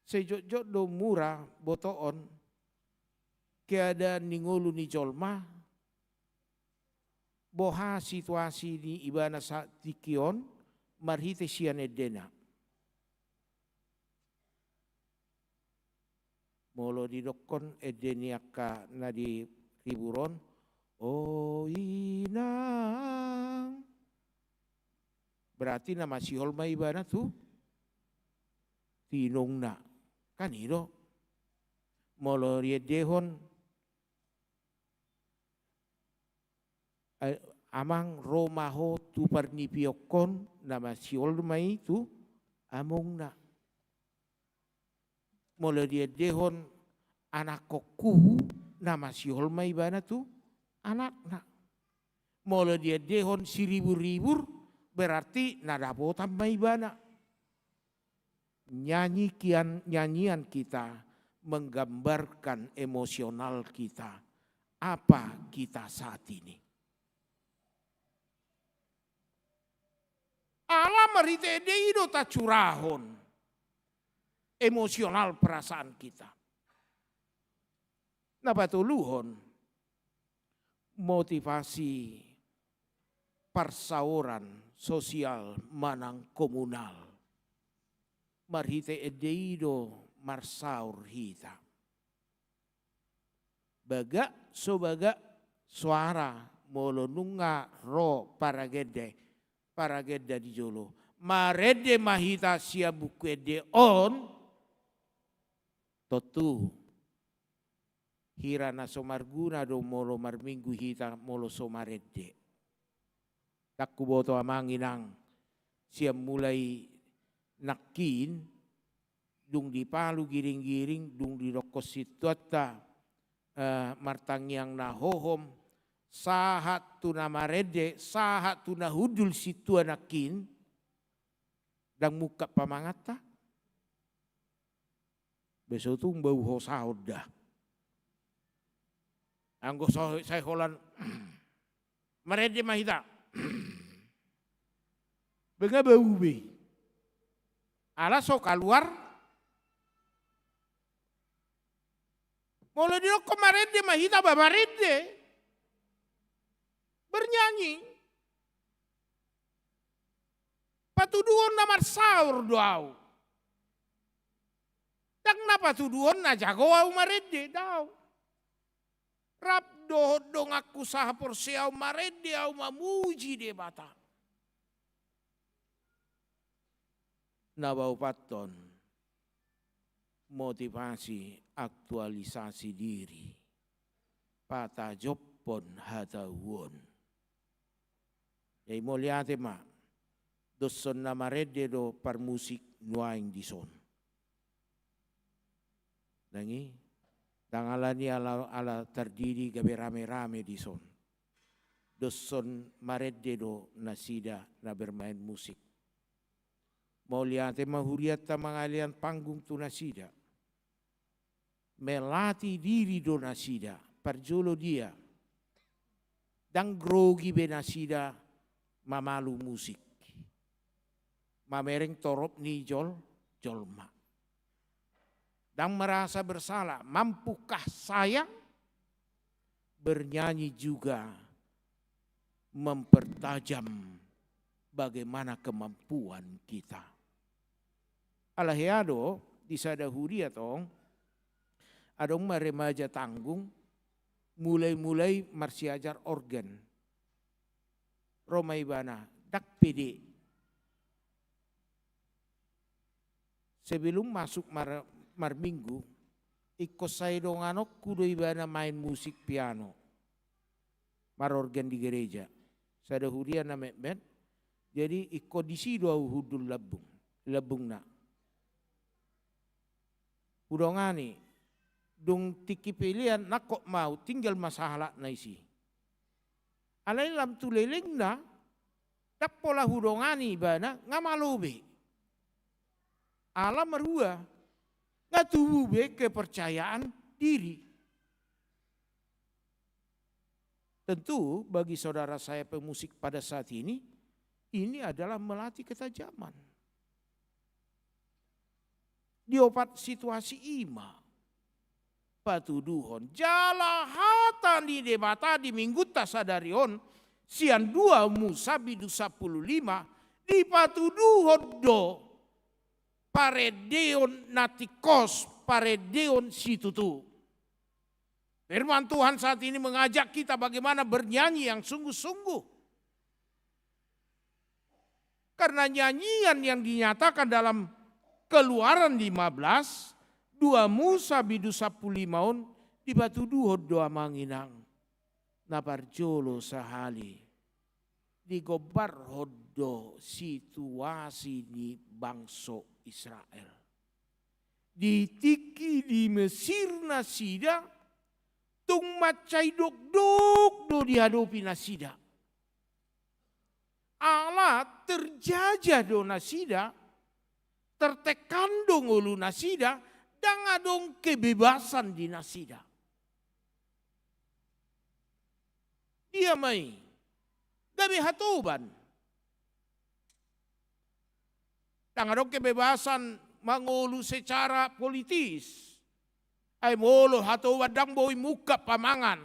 sejojot do murah botoon keadaan ningulu ni jolma boha situasi ni ibana sa tikion marhite sian edena. Molo didokon edeniaka na di riburon. Oh inang. Berarti nama si holma ibana tu tinong na. Kan itu. Molo riedehon amang romaho tu parnipiokon nama si holma itu among na. Molo riedehon anak koku nama si holma ibana tu anak-anak. Molo dia dehon siribur-ribur berarti nadapotan maibana. Nyanyian kita menggambarkan emosional kita. Apa kita saat ini. Allah merite deido ta curahon. Emosional perasaan kita. Napa tuluhon motivasi persauran sosial manang komunal. Marhite edeido marsaur hita. Baga sobaga suara molo nunga ro paragedda di jolo. marede mahita sia bukwede on totu hirana somarguna do molo marminggu hita molo somarede. Takku boto amanginang sia mulai nakin dung di palu giring-giring dung di rokos situata martangiang nahohom sahat tuna marede sahat tuna hudul situa nakin dan muka pamangata besok tuh bau hosauda anggo saya holan marede mahita benga bau be ala so keluar mulai dia marede mahita ba marede bernyanyi patuduhon namar sahur doau. Tak napa tuduhon na jago au marede dau. Rap dong aku saha porsi au marede au mamuji de bata. Nabau paton motivasi aktualisasi diri. Pata jopon hatawon. Jadi mau lihat ma doson na marede do par musik nuaing dison. Nangi tangalani ala terdiri gabe rame-rame di son. Doson marede do nasida na bermain musik. Mau lihat mahuriat ta mangalian panggung tu nasida. Melatih diri do nasida, parjolo dia. Dan grogi be nasida mamalu musik. Mamereng torop ni jolma. Dan merasa bersalah, mampukah saya bernyanyi juga mempertajam bagaimana kemampuan kita. Alahiado di sadahuri atong adong remaja tanggung mulai marsiajar organ. Roma ibana dak pede. Sebelum masuk marminggu, ikut saya dong anok kudo ibana main musik piano. Mar organ di gereja. Sadahurian na met. Jadi ikut di sido au hudul labung na. Udongani, dong tiki pilihan nak kok mau tinggal masalah na isi. Alai lam tuleleng na, tak pola hudongani ibana ngamalobe. Alam merua, ngatubube kepercayaan diri. Tentu bagi saudara saya pemusik pada saat ini adalah melatih ketajaman. Diopat situasi ima. Patuduhon, jala hatan di debata di minggu tasadarion, sian 2 Musa bidu 15, di patuduhon do. Paredeon natikos, paredeon situtu. Firman Tuhan saat ini mengajak kita bagaimana bernyanyi yang sungguh-sungguh. Karena nyanyian yang dinyatakan dalam Keluaran 15, 2 Musa bidu 15 di batu duhod doa manginang. Naparjolo sahali. Digobar hodo situasi di bangsa Israel. Ditiki di Mesir nasida, tung macai dok do dihadapi nasida. Allah terjajah do nasida, tertekan dong ulu nasida, dan adong kebebasan di nasida. Dia mai, gabi hatuban. Dan adong kebebasan mangulu secara politis. Ay molo hatuban dang boy muka pamangan.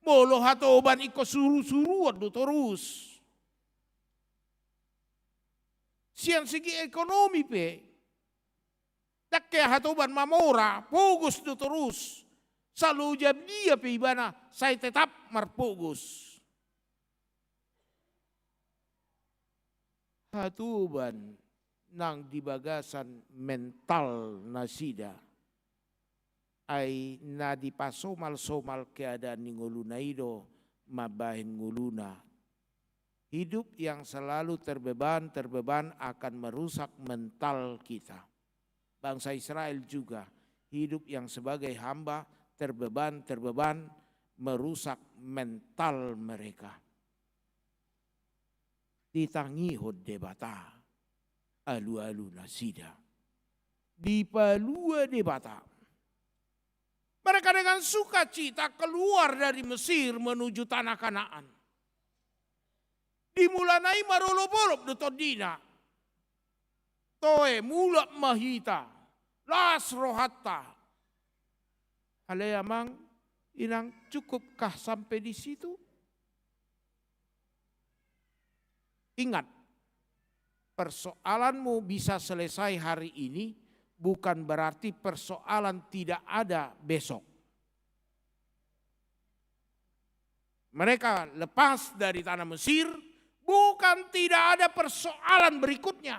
Molo hatuban iko suru-suruan do terus. Siang segi ekonomi pe. Tak kaya hatuban mamora, pogus do terus. Selalu jam dia pe ibana, saya tetap marpogus. hatuban nang di bagasan mental nasida ay na di pasomal-somal keadaan ni nguluna ido mabahin nguluna. Hidup yang selalu terbeban akan merusak mental kita. Bangsa Israel juga hidup yang sebagai hamba terbeban merusak mental mereka. Ditangihod debata alu-alu nasida. Di palua debata. Mereka dengan sukacita keluar dari Mesir menuju tanah Kanaan. Dimulanai marolop-olop do todina. Toe mulak mahita. Las rohatta. Alayamang inang cukupkah sampai di situ? Ingat, persoalanmu bisa selesai hari ini bukan berarti persoalan tidak ada besok. Mereka lepas dari tanah Mesir bukan tidak ada persoalan berikutnya.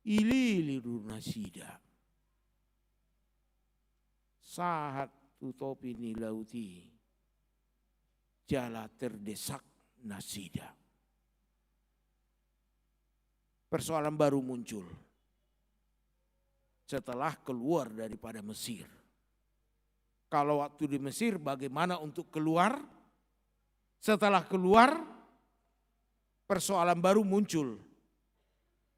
Ililiru nasida. Saat utopi ni lauti. Jala terdesak nasida. Persoalan baru muncul setelah keluar daripada Mesir. Kalau waktu di Mesir bagaimana untuk keluar? Setelah keluar persoalan baru muncul.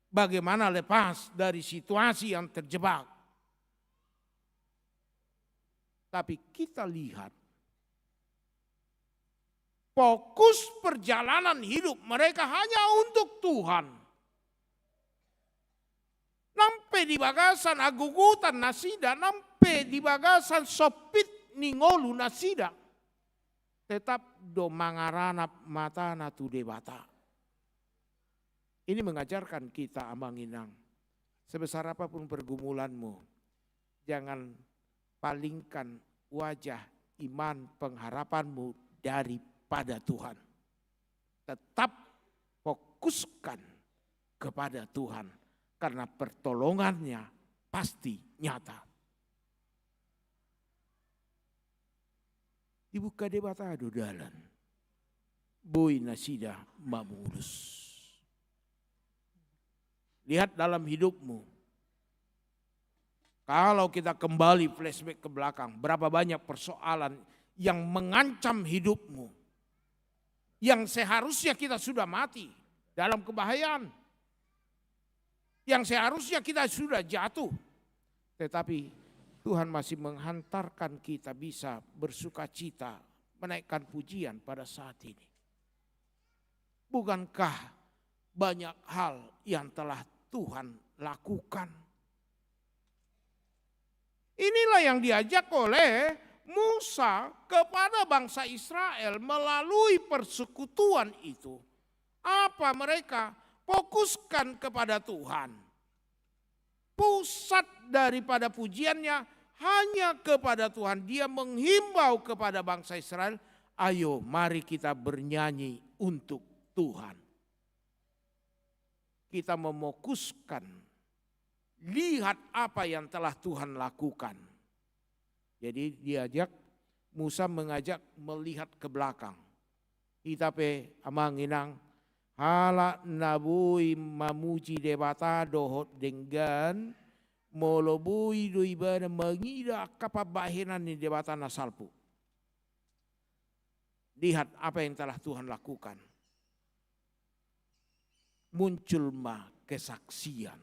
Bagaimana lepas dari situasi yang terjebak. Tapi kita lihat fokus perjalanan hidup mereka hanya untuk Tuhan. Nampe di bagasan agugutan nasida, nampe di bagasan sopit ningolu nasida. Tetap do mangaranap mata natu debata. Ini mengajarkan kita amanginang. Sebesar apapun pergumulanmu, jangan palingkan wajah iman pengharapanmu daripada Tuhan. Tetap fokuskan kepada Tuhan. Karena pertolongannya pasti nyata. Dibuka debata adu dalan. Boy nasida mamulus. Lihat dalam hidupmu. Kalau kita kembali flashback ke belakang. Berapa banyak persoalan yang mengancam hidupmu. Yang seharusnya kita sudah mati dalam kebahayaan. Yang seharusnya kita sudah jatuh. Tetapi Tuhan masih menghantarkan kita bisa bersuka cita, menaikkan pujian pada saat ini. Bukankah banyak hal yang telah Tuhan lakukan? Inilah yang diajak oleh Musa kepada bangsa Israel melalui persekutuan itu. Apa mereka? Fokuskan kepada Tuhan. Pusat daripada pujiannya hanya kepada Tuhan. Dia menghimbau kepada bangsa Israel, ayo mari kita bernyanyi untuk Tuhan. Kita memokuskan, lihat apa yang telah Tuhan lakukan. Jadi Musa mengajak melihat ke belakang. Kita amanginang, hala nabui mamuji debata dohot denggan molobui do ibadah mengira kapabahinan ni debata nasalpu. Lihat apa yang telah Tuhan lakukan. Muncul ma kesaksian.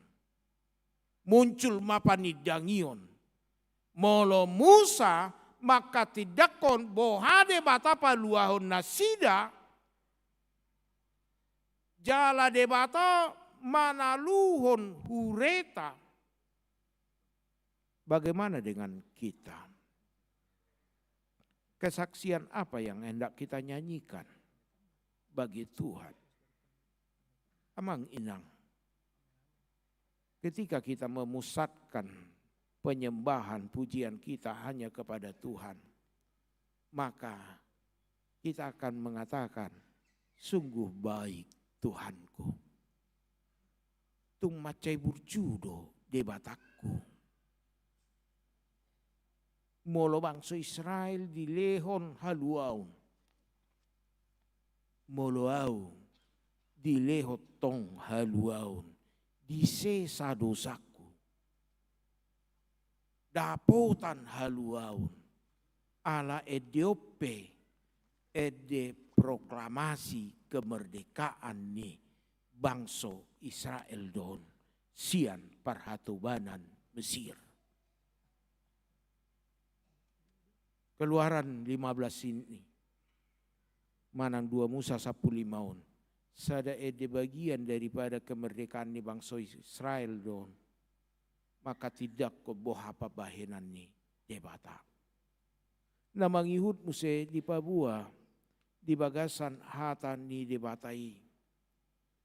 Muncul ma panidangion. Molo Musa maka tidakon bohade batapa luahon nasida. Jala debata manaluhon hureta. Bagaimana dengan kita? Kesaksian apa yang hendak kita nyanyikan bagi Tuhan? Amang inang. Ketika kita memusatkan penyembahan pujian kita hanya kepada Tuhan, maka kita akan mengatakan sungguh baik Tuhanku. Tung macai burjudo debatakku. Molo bangsa Israel di lehon haluaun. Molo au di lehot tong haluaun. Di sesa dosaku. Dapotan haluaun. Ala ediope ede proklamasi kemerdekaan ni bangsa Israel don sian parhatobanan Mesir. Keluaran 15 ini manang 2 Musa 15 on. Sada ede bagian daripada kemerdekaan ni bangsa Israel don. Maka tidak ko boha pabahenan ni debata. Namang ihud muse di Papua, di bagasan hatan ni debatai.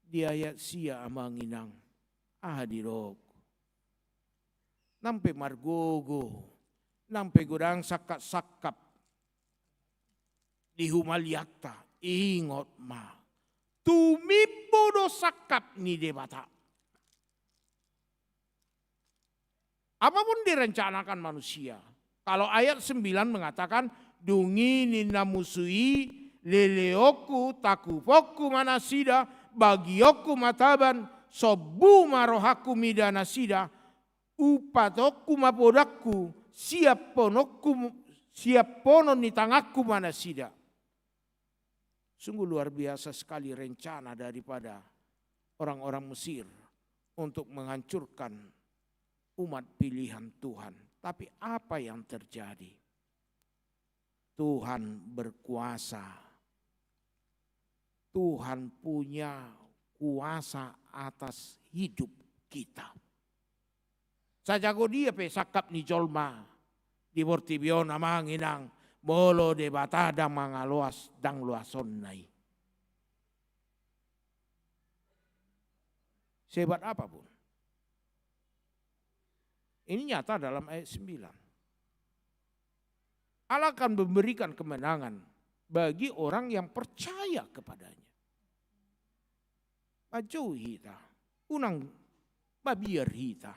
Di ayat sia amanginang, dirok. Nampe margogo, nampe godang sakap-sakap. Di humaliakta, ingot ma. Tumipo do sakap ni debata. Apapun direncanakan manusia. Kalau ayat 9 mengatakan, dungi nina musui, leleoku, takupoku manasida, bagioku mataban, sobu marohaku midanasida, upatoku mapodaku, siap ponon ni tangaku manasida. Sungguh luar biasa sekali rencana daripada orang-orang Mesir untuk menghancurkan umat pilihan Tuhan. Tapi apa yang terjadi? Tuhan berkuasa. Tuhan punya kuasa atas hidup kita. Sajago dia pe sakap ni jolma di Mortibion amanginang molo de batadang mangaloas dang luason nai. Sebat apapun. Ini nyata dalam ayat 9. Allah akan memberikan kemenangan bagi orang yang percaya kepadanya. Maju hita, unang babiar hita.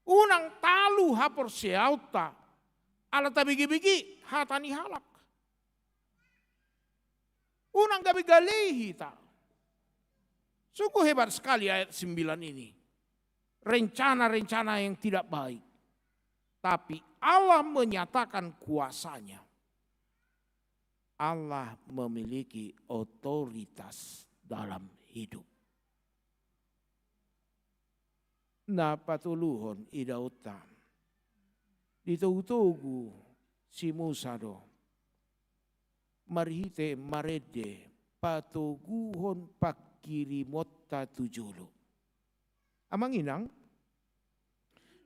Unang talu hapor seauta, ala tabigi-bigi hatani halak. Unang gabi-galei hita. Sungguh hebat sekali ayat 9 ini. Rencana-rencana yang tidak baik. Tapi Allah menyatakan kuasanya. Allah memiliki otoritas dalam hidup. Na patuluhon idautan. Ditutugu si Musa do. Marhite marede patuguhon pakirimota tujulu. Amanginang,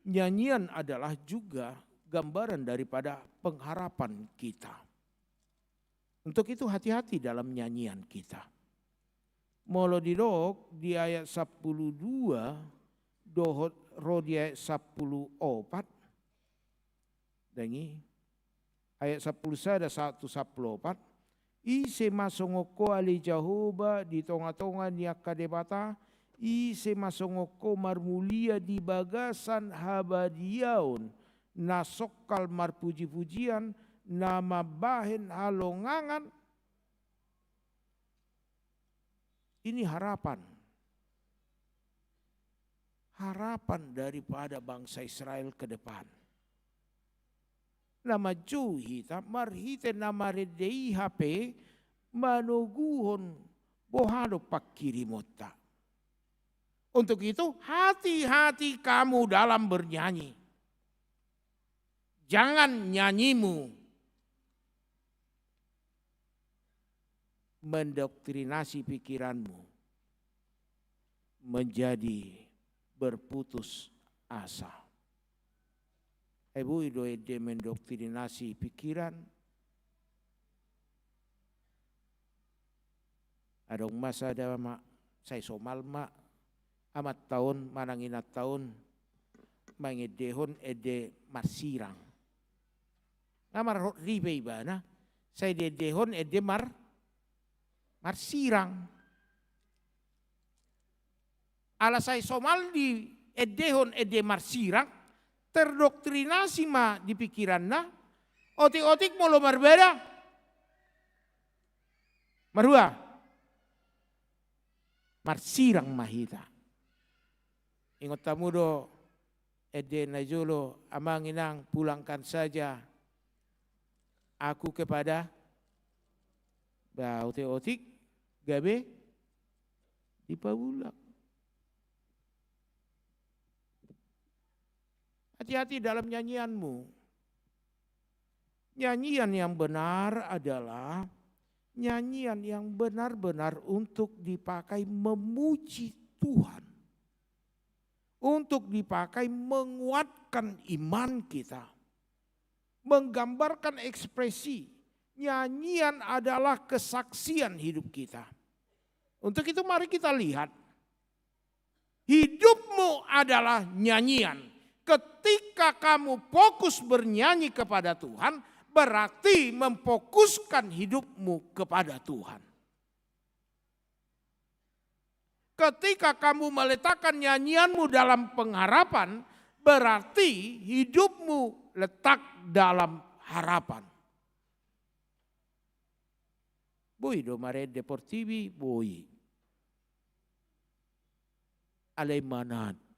nyanyian adalah juga gambaran daripada pengharapan kita. Untuk itu hati-hati dalam nyanyian kita. Molo didok di ayat 12, dohot ro di ayat 14. Dengi ayat 10 sada 114. Ise masongoko ali Jahoba di tonga-tonga ni akadebata. Ise masongoko marmulia di bagasan habadiaun. Nasokal marpuji-pujian. Nama bahen halongangan. Ini harapan. Harapan daripada bangsa Israel ke depan. Nama juhita marhite nama redei hape manuguhon bohado pakirimota. Untuk itu hati-hati kamu dalam bernyanyi. Jangan nyanyimu mendoktrinasi pikiranmu menjadi berputus asa. Ibu itu ide mendoktrinasi pikiran. Adong masa ada mak saya somal mak amat tahun mananginat tahun mangedehon ede marsirang. Ngamar ribe ibana saya dedehon ede marsirang. ala saya somal di edehon ede marsirang, terdoktrinasi ma di pikiranna, otik-otik mau lo berbeda. Marua, marsirang mahita. Ingat tamu do, ede najolo, amang inang pulangkan saja aku kepada otik-otik gabe di pabulak. Hati-hati dalam nyanyianmu. Nyanyian yang benar adalah nyanyian yang benar-benar untuk dipakai memuji Tuhan. Untuk dipakai menguatkan iman kita. Menggambarkan ekspresi. Nyanyian adalah kesaksian hidup kita. Untuk itu mari kita lihat. Hidupmu adalah nyanyian. Ketika kamu fokus bernyanyi kepada Tuhan, berarti memfokuskan hidupmu kepada Tuhan. Ketika kamu meletakkan nyanyianmu dalam pengharapan, berarti hidupmu letak dalam harapan. Voi domare deportivi voi. Alemanat.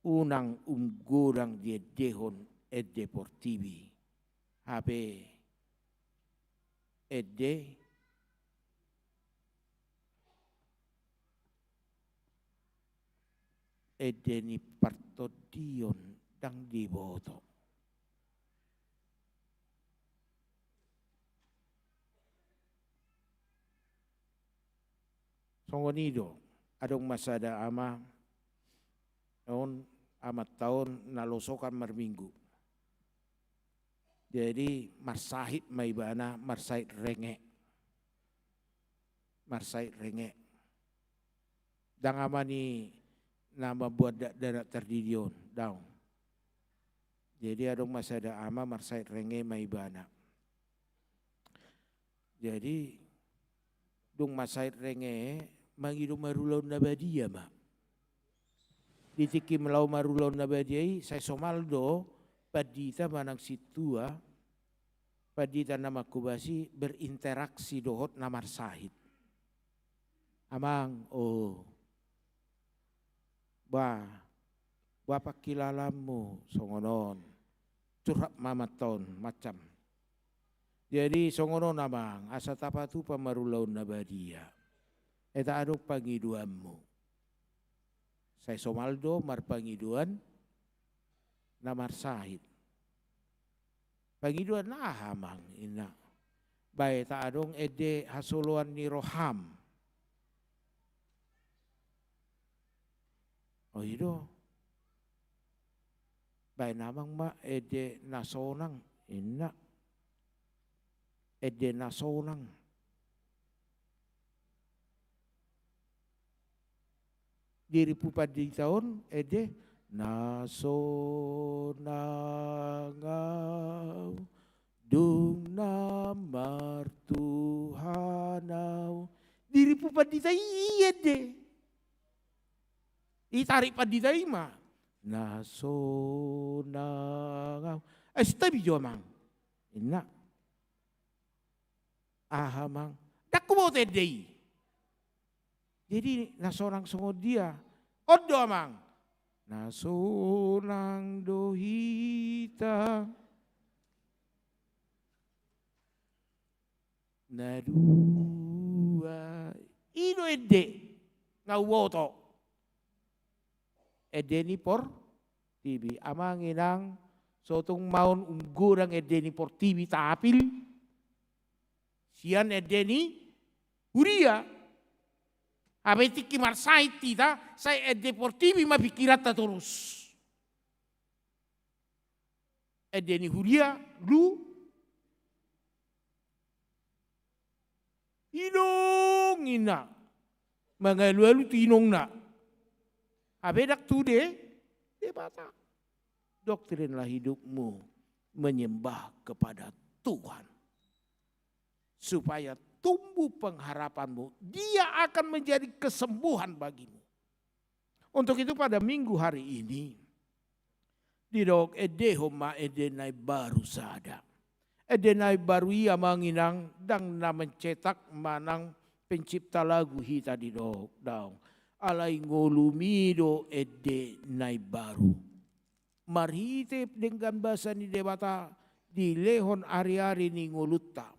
Unang umgurang di dehon e deportivi. Habe ede ni partodion dang diboto. Songonido, adong masada ama, on amat tahun nalosokan marminggu. Jadi marsahit maibana marsahit renge. Marsahit renge. Dang ama ni nama buat darat terdidion daun. Jadi adong masada ama marsahit renge maibana. Jadi dong marsahit renge mangido marulaw na badia ma. Ditiki melau marulaw na badiay say somaldo padita manang situa padita nama kubasi berinteraksi dohot na marsahit. Amang bapak kilalamu songonon curhat mamaton macam. Jadi songonon amang asa tapatu pamarulaw na badia. Eta adok pangiduanmu. Say somaldo marpangiduan na marsahit. Pangiduan na hamang ina. Bae ta adong ede hasuluan ni roham. Oh itu. Bae namang ma ede nasonang ina. Ede nasonang. Diri pupadi tahun ede nasonangau dung namar Tuhanau. Diri pupadi tahi ede. Itarik padi tahi ma nasonangau. Stabi jo mang. Inna. Mang. Dakku mau tedei. Jadi nasonang songo dia. Odo amang. Nasonang dohita. Nadua. Ino ede. Ngauwoto. Ede ni por tibi. Amang inang sotong maun unggurang ede ni por tibi tapil. Sian ede ni huria. Abeti ki marsahit tita, saya deportivi ma pikirata terus. Edeni huria, lu. Inong ina. Mangalu-alu tinong na. Abedak tu de bata. Doktrinlah hidupmu menyembah kepada Tuhan. Supaya tumbuh pengharapanmu. Dia akan menjadi kesembuhan bagimu. Untuk itu pada minggu hari ini, didok edehoma edenai baru sada. Edenai baru ia manginang dang na mencetak manang pencipta lagu hita didok daung. Alai ngolumido edenai baru. Marhite dengan bahasa ni debata di lehon ari-ari ni ngolutta.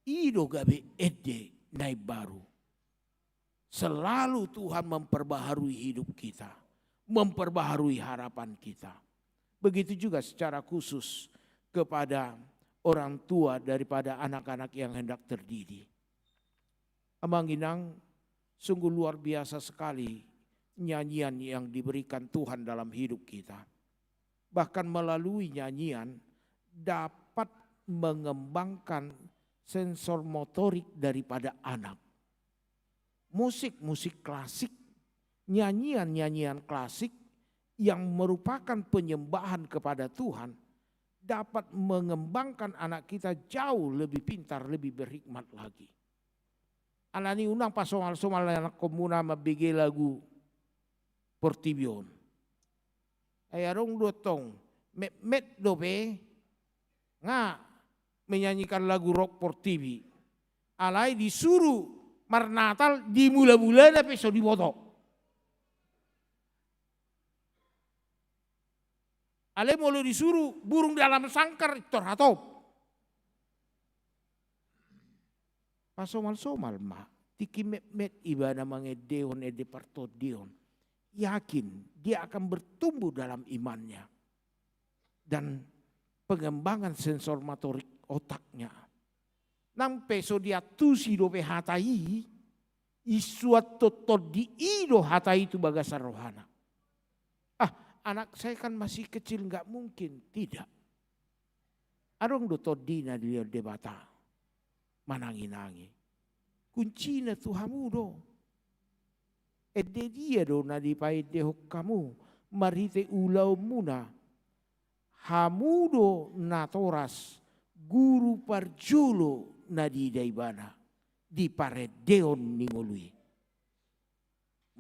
Ido gabe ede nai baru. Selalu Tuhan memperbaharui hidup kita. Memperbaharui harapan kita. Begitu juga secara khusus kepada orang tua daripada anak-anak yang hendak terdidik. Amanginang sungguh luar biasa sekali nyanyian yang diberikan Tuhan dalam hidup kita. Bahkan melalui nyanyian dapat mengembangkan sensor motorik daripada anak. Musik-musik klasik, nyanyian-nyanyian klasik yang merupakan penyembahan kepada Tuhan dapat mengembangkan anak kita jauh lebih pintar, lebih berhikmat lagi. Alani unang pasomal-somal anak komuna mabigi lagu Portibion. Ayarong dotong met dobe nga menyanyikan lagu rock Portibi. Alai disuruh marnatal di mula-mula tapi so dibotok. Alai mulu disuruh burung dalam sangkar torhatop. Pasomal-somal ma tiki met ibadah mangedeon ede partodion. Yakin dia akan bertumbuh dalam imannya. Dan pengembangan sensor motorik otaknya. Nang peso dia tusi dope hatai, isuat di ido hatai itu bagasa rohana. Anak saya kan masih kecil, nggak mungkin. Tidak. Arong do todina dia debata. Manangi-nangi. Kuncina Tuhamu do. Ede dia do na dipaide kamu marite ulau muna hamudo natoras guru parjulo na di daibana di paredeon ningolui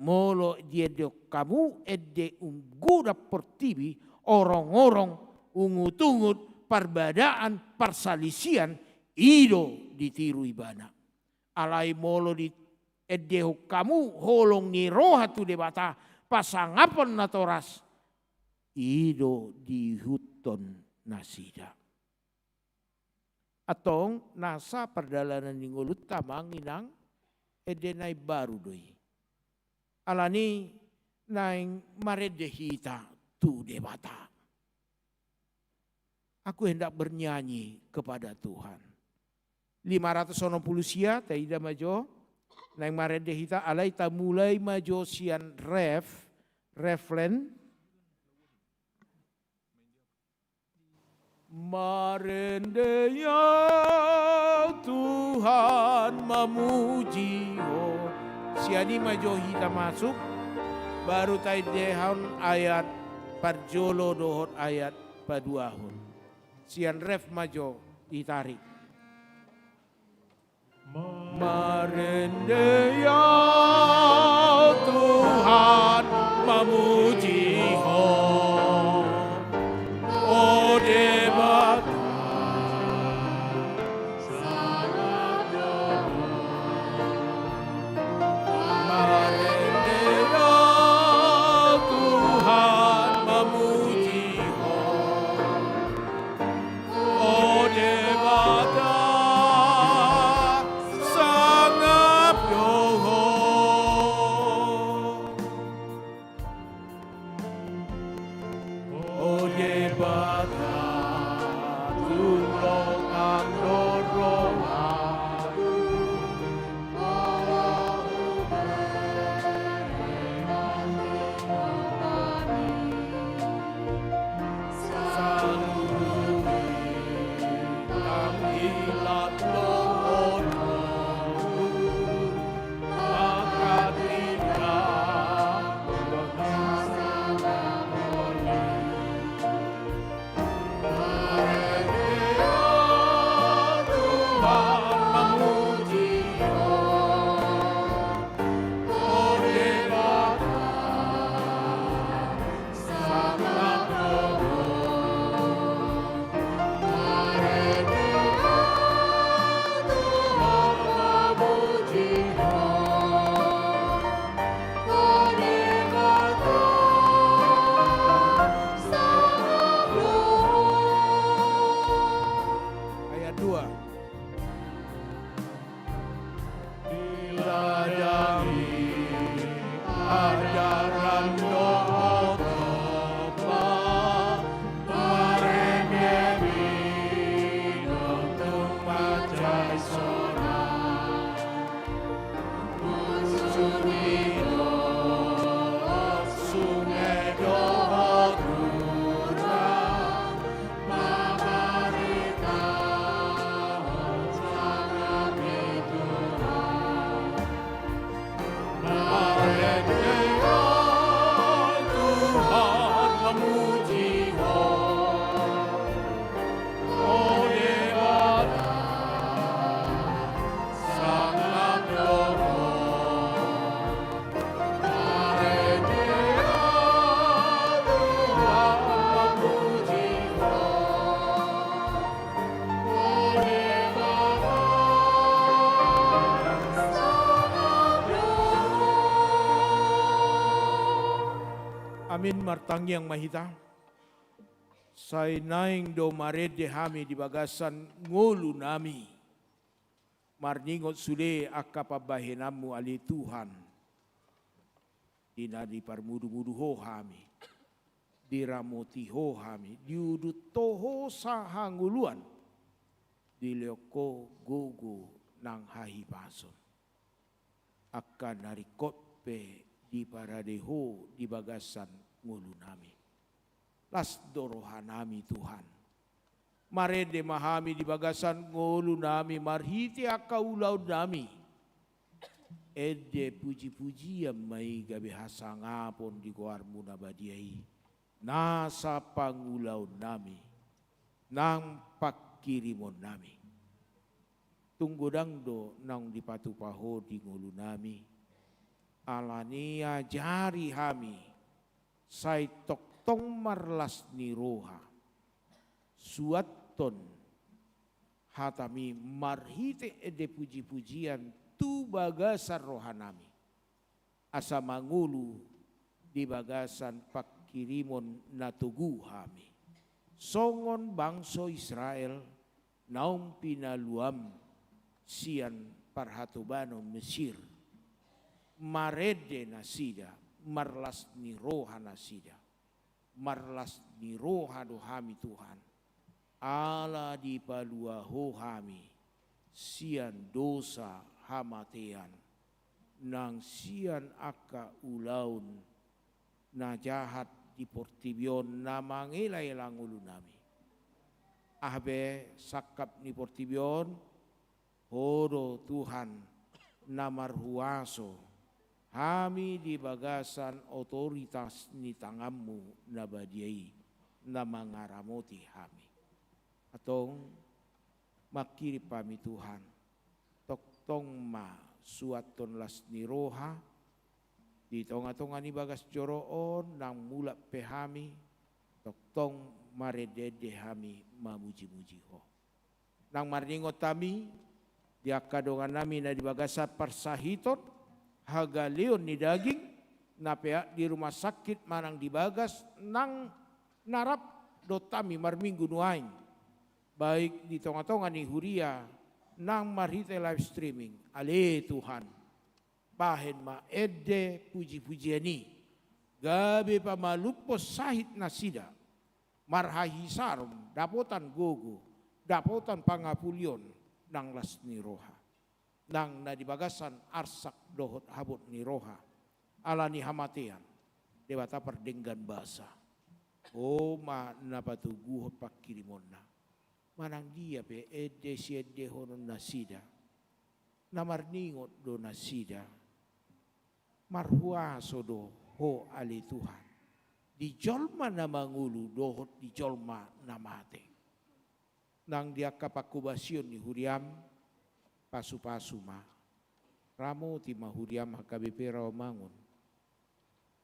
molo dia do kamu ede guda portibi orang-orang ungut-ungut perbedaan persalisian ido ditiru ibana alai molo di edeho kamu holong ni roha tu debata pasangapan natoras ido di huton nasida. Atong nasa perjalanan ningulut tamang inang edenai baru doi. Alani naing maredehita tu debata. Aku hendak bernyanyi kepada Tuhan. 590 sia taida majo. Nang maredehita alai ta mulai majo sian reflen marende ya Tuhan memuji siani majo hita masuk baru tai dehon ayat parjolo dohot ayat paduahon sian ref majo ditarik marende ya Tuhan memuji oh debat marende ya Tuhan memuji oh debat Amin martangyang mahita. Say naing do marede hami di bagasan ngulu nami. Marningot sude akapabahinamu ali Tuhan. Dina di parmudu-mudu ho hami. Diramoti ho hami. Diudut toho sahanguluan. Dileoko gogo nang hahipason. Akan narikot pe di paradeho di bagasan ngulu nami. Las dorohan nami Tuhan. Marede mahami di bagasan ngulu nami marhiti akaulau nami. Ede puji-pujian mai gabe hasangapon di goarmu nabadiai. Nasa pangulau nami. Nang pakirimon nami. Tunggu dangdo nang dipatupaho di ngulu nami. Alania jari hami. Sai toktong marlas niroha. Suaton hatami marhite ede puji-pujian tu bagasan rohanami. Asa mangulu di bagasan pakirimon natugu hami. Songon bangso Israel naum pinaluam sian parhatubano Mesir. Marede nasida marlas niroha nasida. Marlas niroha dohami Tuhan. Ala di palua hohami sian dosa hamatean nang sian aka ulaun na jahat di portibion na mangilailang ulu nami. Ahbe sakap ni portibion hodo Tuhan na marhuaso hami di bagasan otoritas ni tanganmu na badiai na mangaramoti hami. Atong makiri pami Tuhan. Toktong ma suaton las niroha. Di tonga-tonga ni bagas joroon nang mulak pehami. Toktong maredede hami mamuji-muji ho. Nang marningot kami. Di akadongan nami na di bagasa parsahiton. Hagalion ni daging. Napea di rumah sakit manang di bagas. Nang narap dotami marminggu nuain. Baik di tonga-tonga ni huria nang marhite live streaming. Ale Tuhan. Bahen ma ede puji-pujian ni. Gabe pa malupos sahit nasida. Marhahisarom dapotan gogo. Dapotan pangapulion nang las ni roha. Nang nadibagasan arsak dohot habot ni roha. Ala ni hamatean. Dewata perdenggan basa. Oh ma napatuguhot pakirimon na. Manang dia pe ede si ede honon nasida. Namarningot do nasida. Marhuaso do ho ali Tuhan. Di jolma na mangulu dohot di jolma na mate. Nang dia kapakubasyon ni huriam pasu-pasu ma. Ramo ti mahuriam HKBP Rawamangun.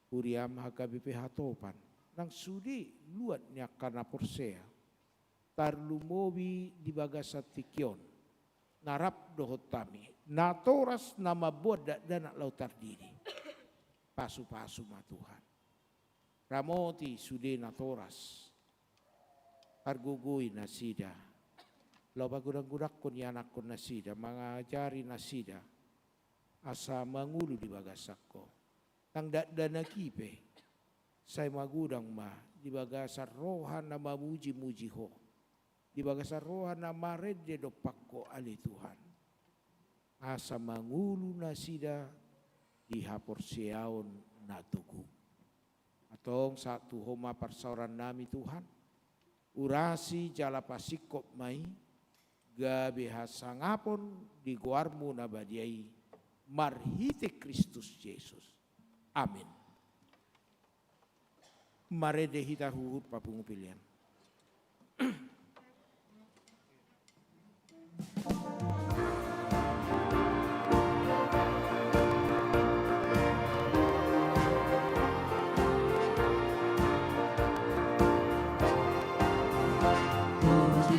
Huriam HKBP Hatopan. Nang sudi luat niya karena porsea. Tarlumobi di bagasat tikyon. Narap dohot tami. Natoras nama buat dana lautar diri. Pasu-pasu ma Tuhan. Ramoti sude natoras. Argugui nasida. Lau bagudak-gudak kon yanak kon nasida. Mangajari nasida. Asa mangulu di bagasakko. Nang dana kipe. Say magudang ma. Di bagasar rohan na mamuji-muji ho. Di bagasar rohan na marede do pakko ali Tuhan. Asa mangulu nasida di hapor siaon na tugu. Atong satu homa parsauran nami Tuhan. Urasi jala pasikop mai. Gabe hasangapon di guarmu nabadiai. Marhite Kristus Yesus. Amin. Marede hita huhut papungu pilihan. Puji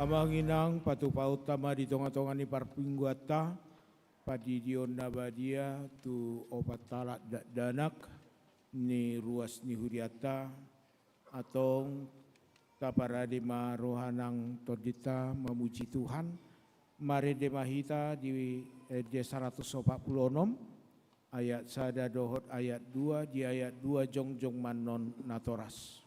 Amanginang patupaut tama di tonga-tonga ni parpingguata padi dion nabadia tu opat talak danak ni ruas ni huriata atong taparadema rohanang todita memuji Tuhan mari demahita di desa 146 ayat sada dohot ayat 2 di ayat 2 jongjong manon natoras.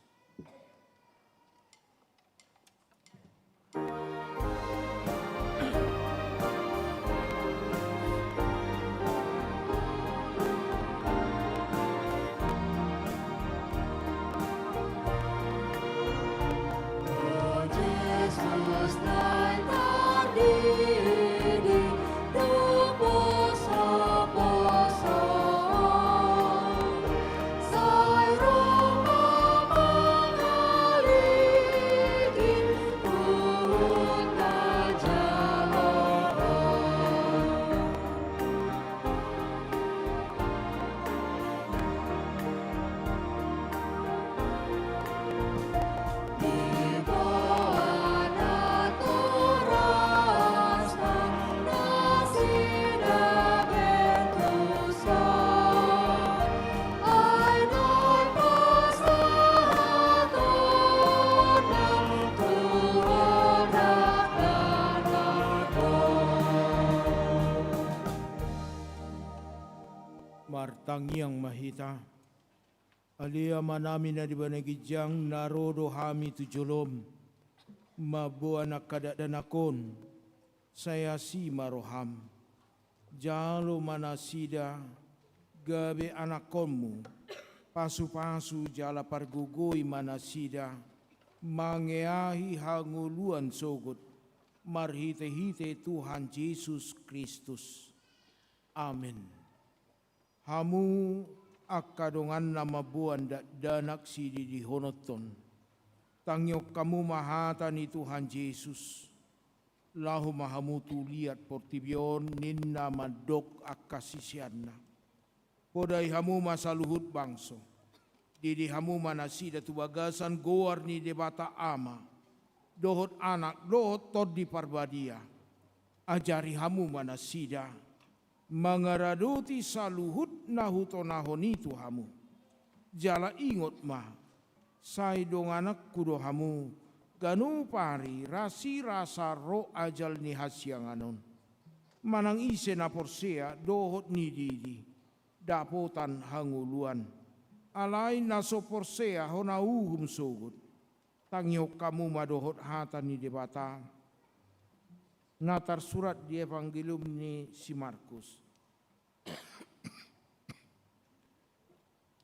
Martangiang mahita, alia manami na di banagijang narodo hami tujolom, mabuanak kadadanakon, saya si maroham, jalo manasida, gabe anakonmu, pasu-pasu jala pargugoi manasida, mangeahi hanguluan sogot, marhite-hite Tuhan Yesus Kristus. Amin. Hamu akadongan nama buan danak sidi di honoton. Tangyok kamu mahata ni Tuhan Yesus. Lahu mahamu tu liat portibion ninna madok akasisianna. Podai hamu masaluhut bangso. Didi hamu manasida tu bagasan goar ni debata ama. Dohot anak, dohot tod di parbadia. Ajari hamu manasida. Mangaraduti saluhut nahutonahoni Tuhamu. Jala ingot ma, say dong anak kudo hamu, ganu pari rasi rasa ro ajal ni hasyanganon. manang ise na porsea dohot ni didi dapotan hanguluan alai naso porsea hona uhum sogut tangyok kamu madohot hata ni debata natar surat di evangelium ni si Markus.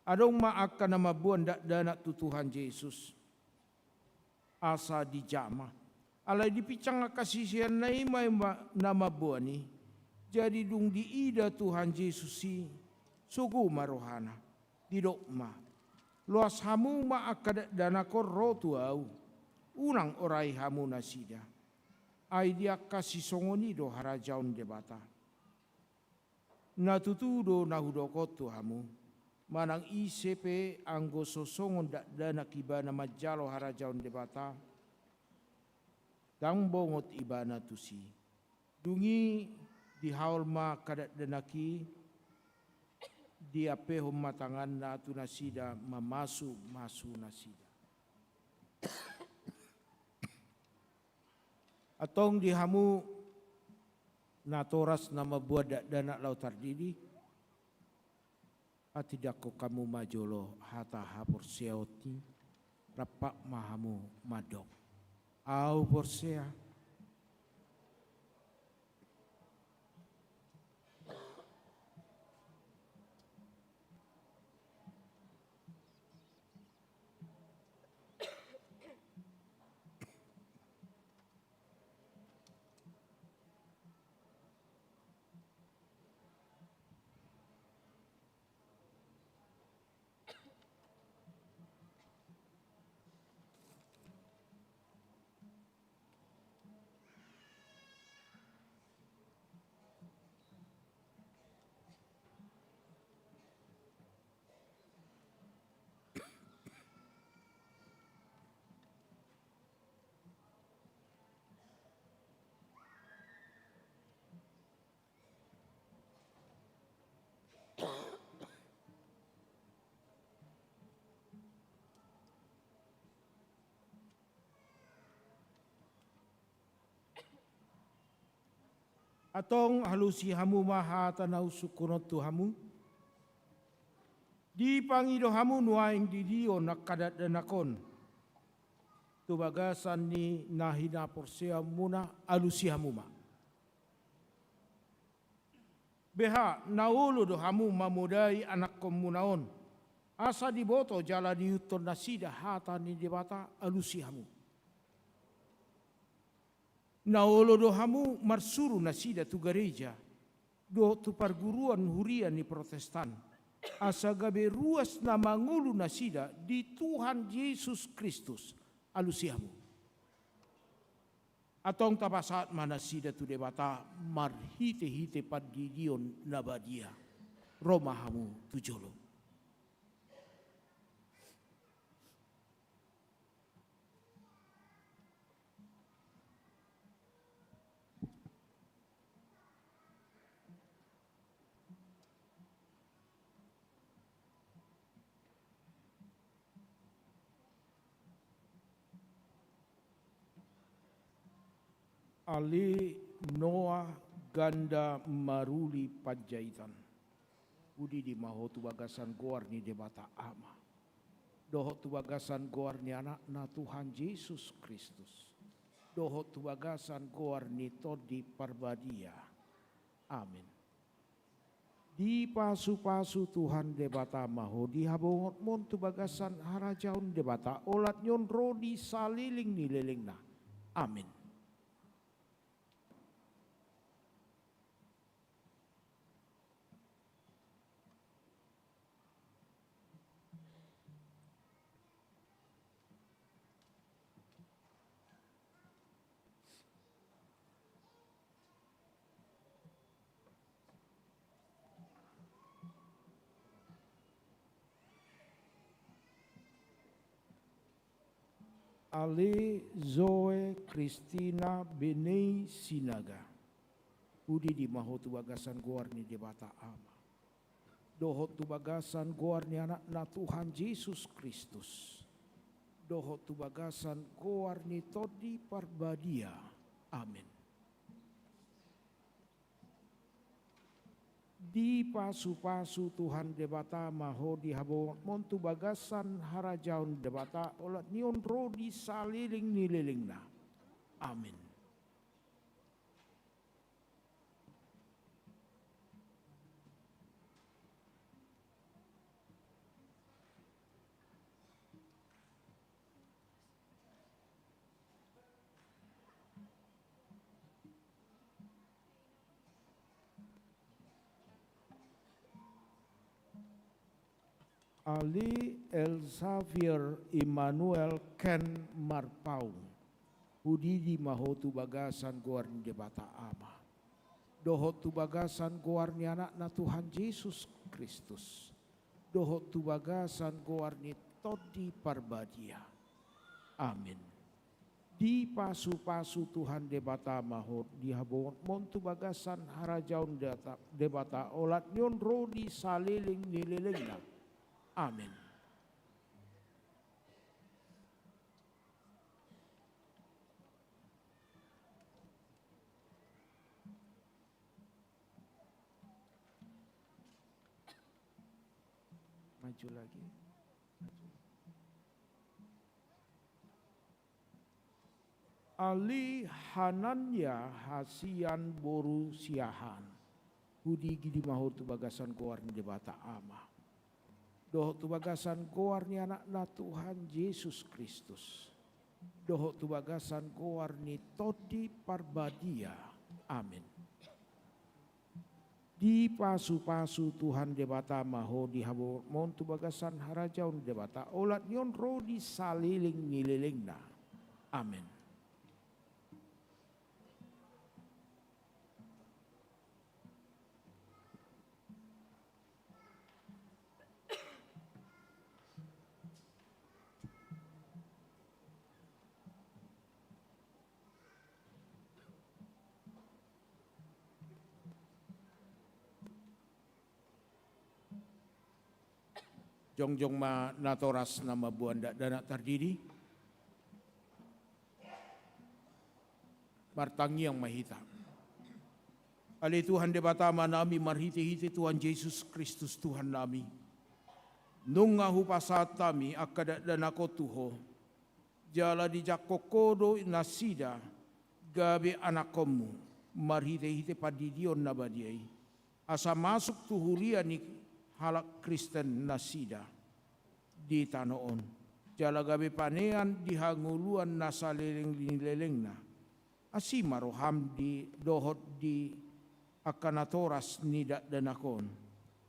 Adong maaka na mabuan danak tu Tuhan Yesus asa di jama alai dipicang kasisian na imay nama buani jadi dung diida Tuhan Yesus si sugu marohana didokma luas hamu maaka danakor rotu au unang orai hamu nasida ai dia kasih songonido harajaun debata natutudo nahudokot tu hamu manang ICP anggo sosongon danak ibana majalo harajaun debata dang bongot ibana tusi dungi di haul ma kadat danaki dia pehom matangan na tu nasida mamasu nasida atong di hamu natoras nama buat danak lau tardidi atidak ko kamu majolo hata hapor seoti rapak mahamu madok au porsea atong halusi hamu maha tanau sukunot tu hamu di pangido hamu nuaing didio nakadat danakon tu bagasan ni nahina porsea muna alusi hamu ma beha naulu do hamu mamudai anak komunaon asa diboto jala diuton nasida hata ni debata alusi hamu naolo do hamu marsuru nasida tu gereja do tu perguruan hurian ni Protestan asa gabe ruas na mangulu nasida di Tuhan Yesus Kristus alusiamu atong tapasat manasida tu debata marhite-hite padidion nabadia romahamu tu jolo Ali Noah Ganda Maruli Panjaitan Budi di mahotu bagasan goar ni debata ama dohot tu bagasan goar ni anak na Tuhan Yesus Kristus dohot tu bagasan goar ni todi parbadia amin di pasu-pasu Tuhan debata maho di habongot mon tu bagasan harajaun debata olat nyon rodi saliling ni lelingna amin. Ali Zoe Christina Benei Sinaga Budi di mahotu bagasan goar ni debata ama dohot tu bagasan goar ni anak na Tuhan Yesus Kristus dohot tu bagasan goar ni todi parbadia amin. Di pasu-pasu Tuhan debata maho di habo montu bagasan harajaun debata olat nion rodi saliling nililingna. Amin. Ali Elxavier Emmanuel Ken Marpau Hudidi mahotu bagasan goarni debata ama. Dohot tu bagasan goarni anakna Tuhan Yesus Kristus. Dohot tu bagasan goarni todi parbadia. Amin. Di pasu-pasu Tuhan debata mahot dihabon montu bagasan harajaun debata olat nyon rodi saliling nililingna. Amin. Maju lagi. Ali Hananya Hasian Boru Siahan Hudi Gidi Mahotu Bagasan Goarni debata ama. Dohot tu bagasan goarni anakna Tuhan Yesus Kristus. Dohot tu bagasan goarni todi parbadia. Amin. Di pasu-pasu Tuhan debata maho di habo montu bagasan harajaun debata olat nyon rodi saliling nililingna. Amin. Jongjong ma natoras nama buanda dana tardidi. Martangi yang mahita. Ali Tuhan debata manami marhiti-hiti Tuhan Yesus Kristus Tuhan nami. Nungahu pasat tami akada dana kotuho. Jala di jakokodo nasida gabe anakomu marhiti-hiti padidion nabadiai. Asa masuk tuhuria ni halak Kristen nasida di tanoon. Jala gabe panean di hanguluan nasaliling dinilelengna. Asima roham di dohot di akanatoras nidak danakon.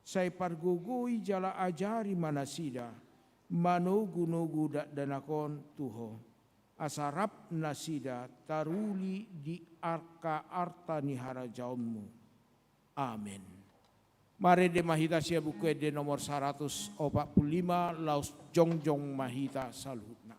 Say pargugui jala ajari manasida. Manugu-nugu dak danakon tuho. Asarap nasida taruli di arka arta nihara jaunmu. Amin. Mari de mahita sia buku de nomor 145 laus jongjong mahita saluhutna.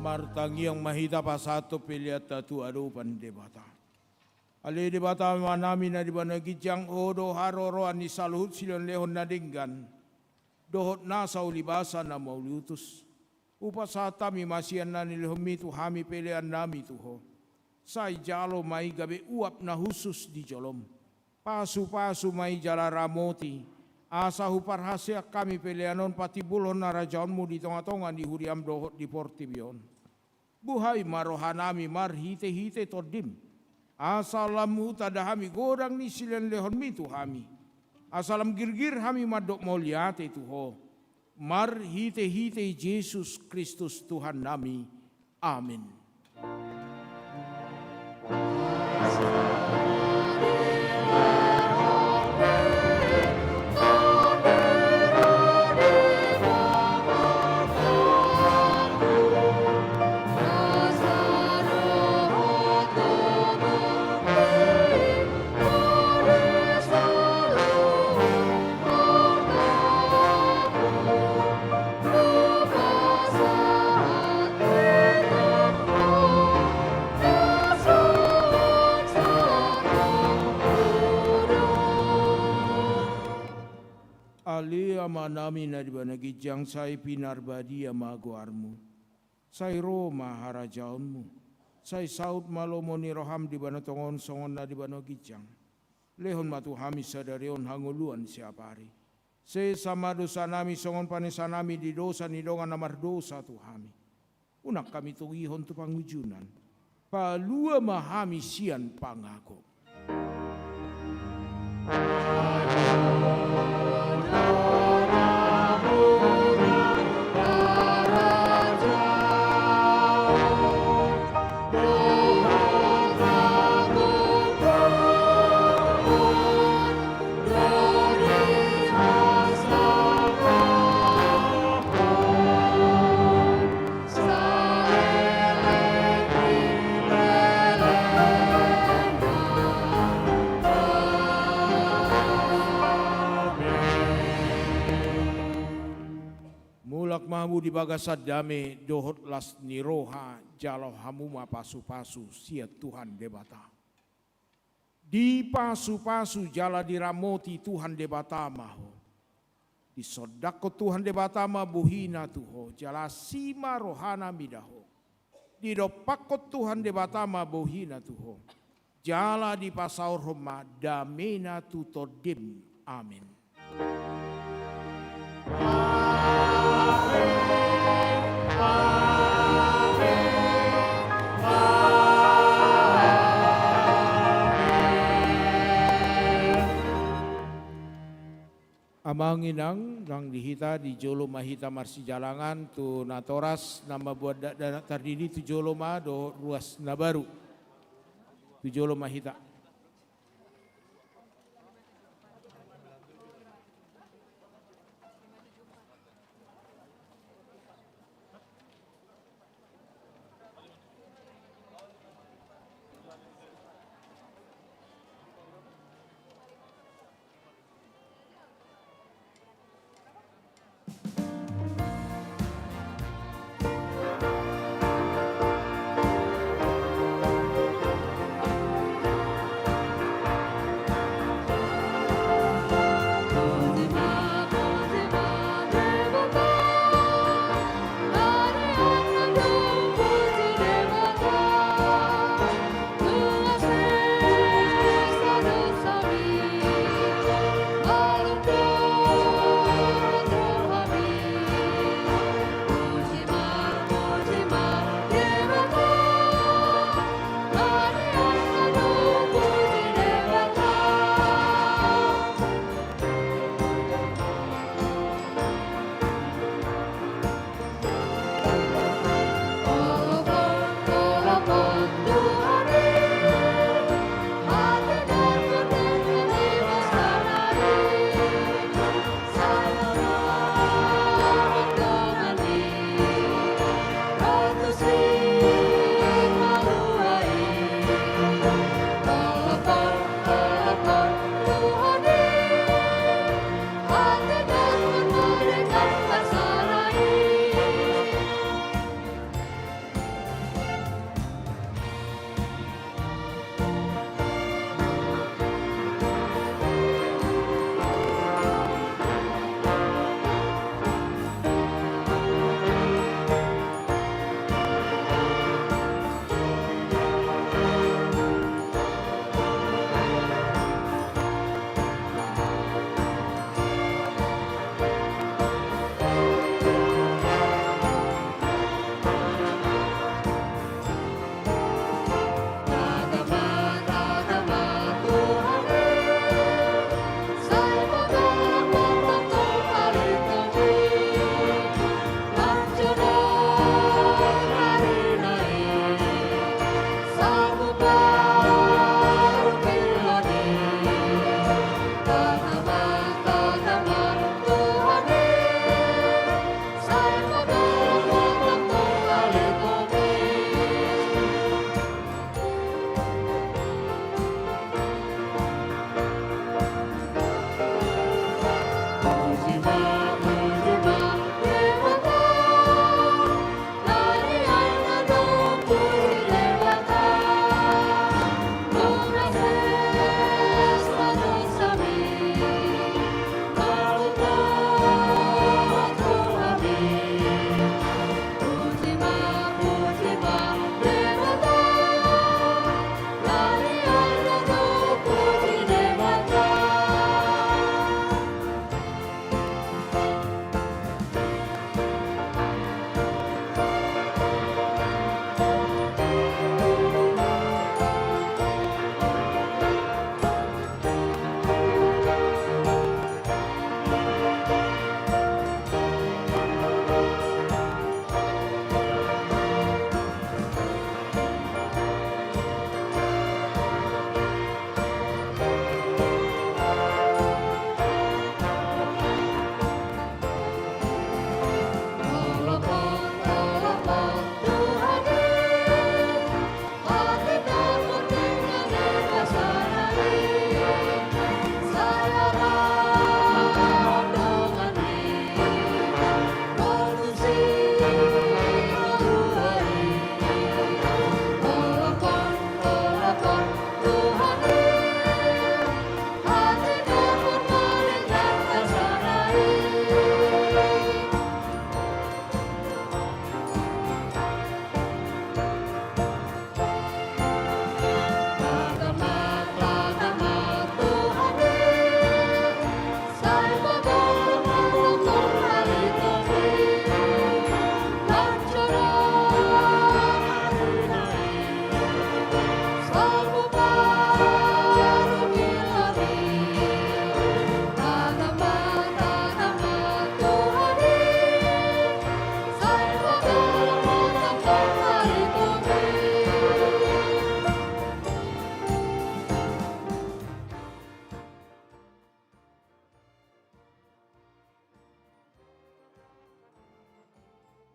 Martangi yang mahita pasato piliata tu arupan debata. Ali debata manami na dibana gijang odo haroro ani saluhut silon lehon nadinggan. Dohot nasa ulibasa na mauliutus. Upasata mi masian na nilhomi tu hami pelean nami tuho. Say jalo mai gabe uap na husus di jolom. Pasu-pasu mai jala ramoti. Asa huparhasia kami peleanon patibulon na rajaonmu di tonga-tonga di huriam dohot di portibion. Buhay marohanami marhite-hite todim. Asalamu tadahami gorang ni silen lehon mitu hami. Asalam girgir hami madok moliate Tuho. Mar hite Yesus Kristus Tuhan nami. Amin. Ali amanami na dibana gijang say pinarbadi amaguarmu. Say Roma harajaunmu. Say saud malomo ni roham dibana tongon songon na dibana gijang. Lehon matu hami sadarion hanguluan siapari. Say sama dosa nami songon panesanami di dosa ni dongan namar dosa tu hami. Unak kami tungihon tu pangujunan. Palua mahami sian pangako. Mahmu di bagasad dame dohot las niroha jalo hamuma pasu-pasu sia Tuhan debata. Di pasu-pasu jala diramoti Tuhan debata maho. Di sodako Tuhan debata ma buhina tuho jala sima rohana midaho. Di dopakot Tuhan debata ma buhina tuho. Jala di pasaur homa damena tutodim. Amin. Amanginang nang dihita di jolo mahita marsi jalangan tu natoras nama buat tardidi tu jolo ma do ruas nabaru tu jolo mahita.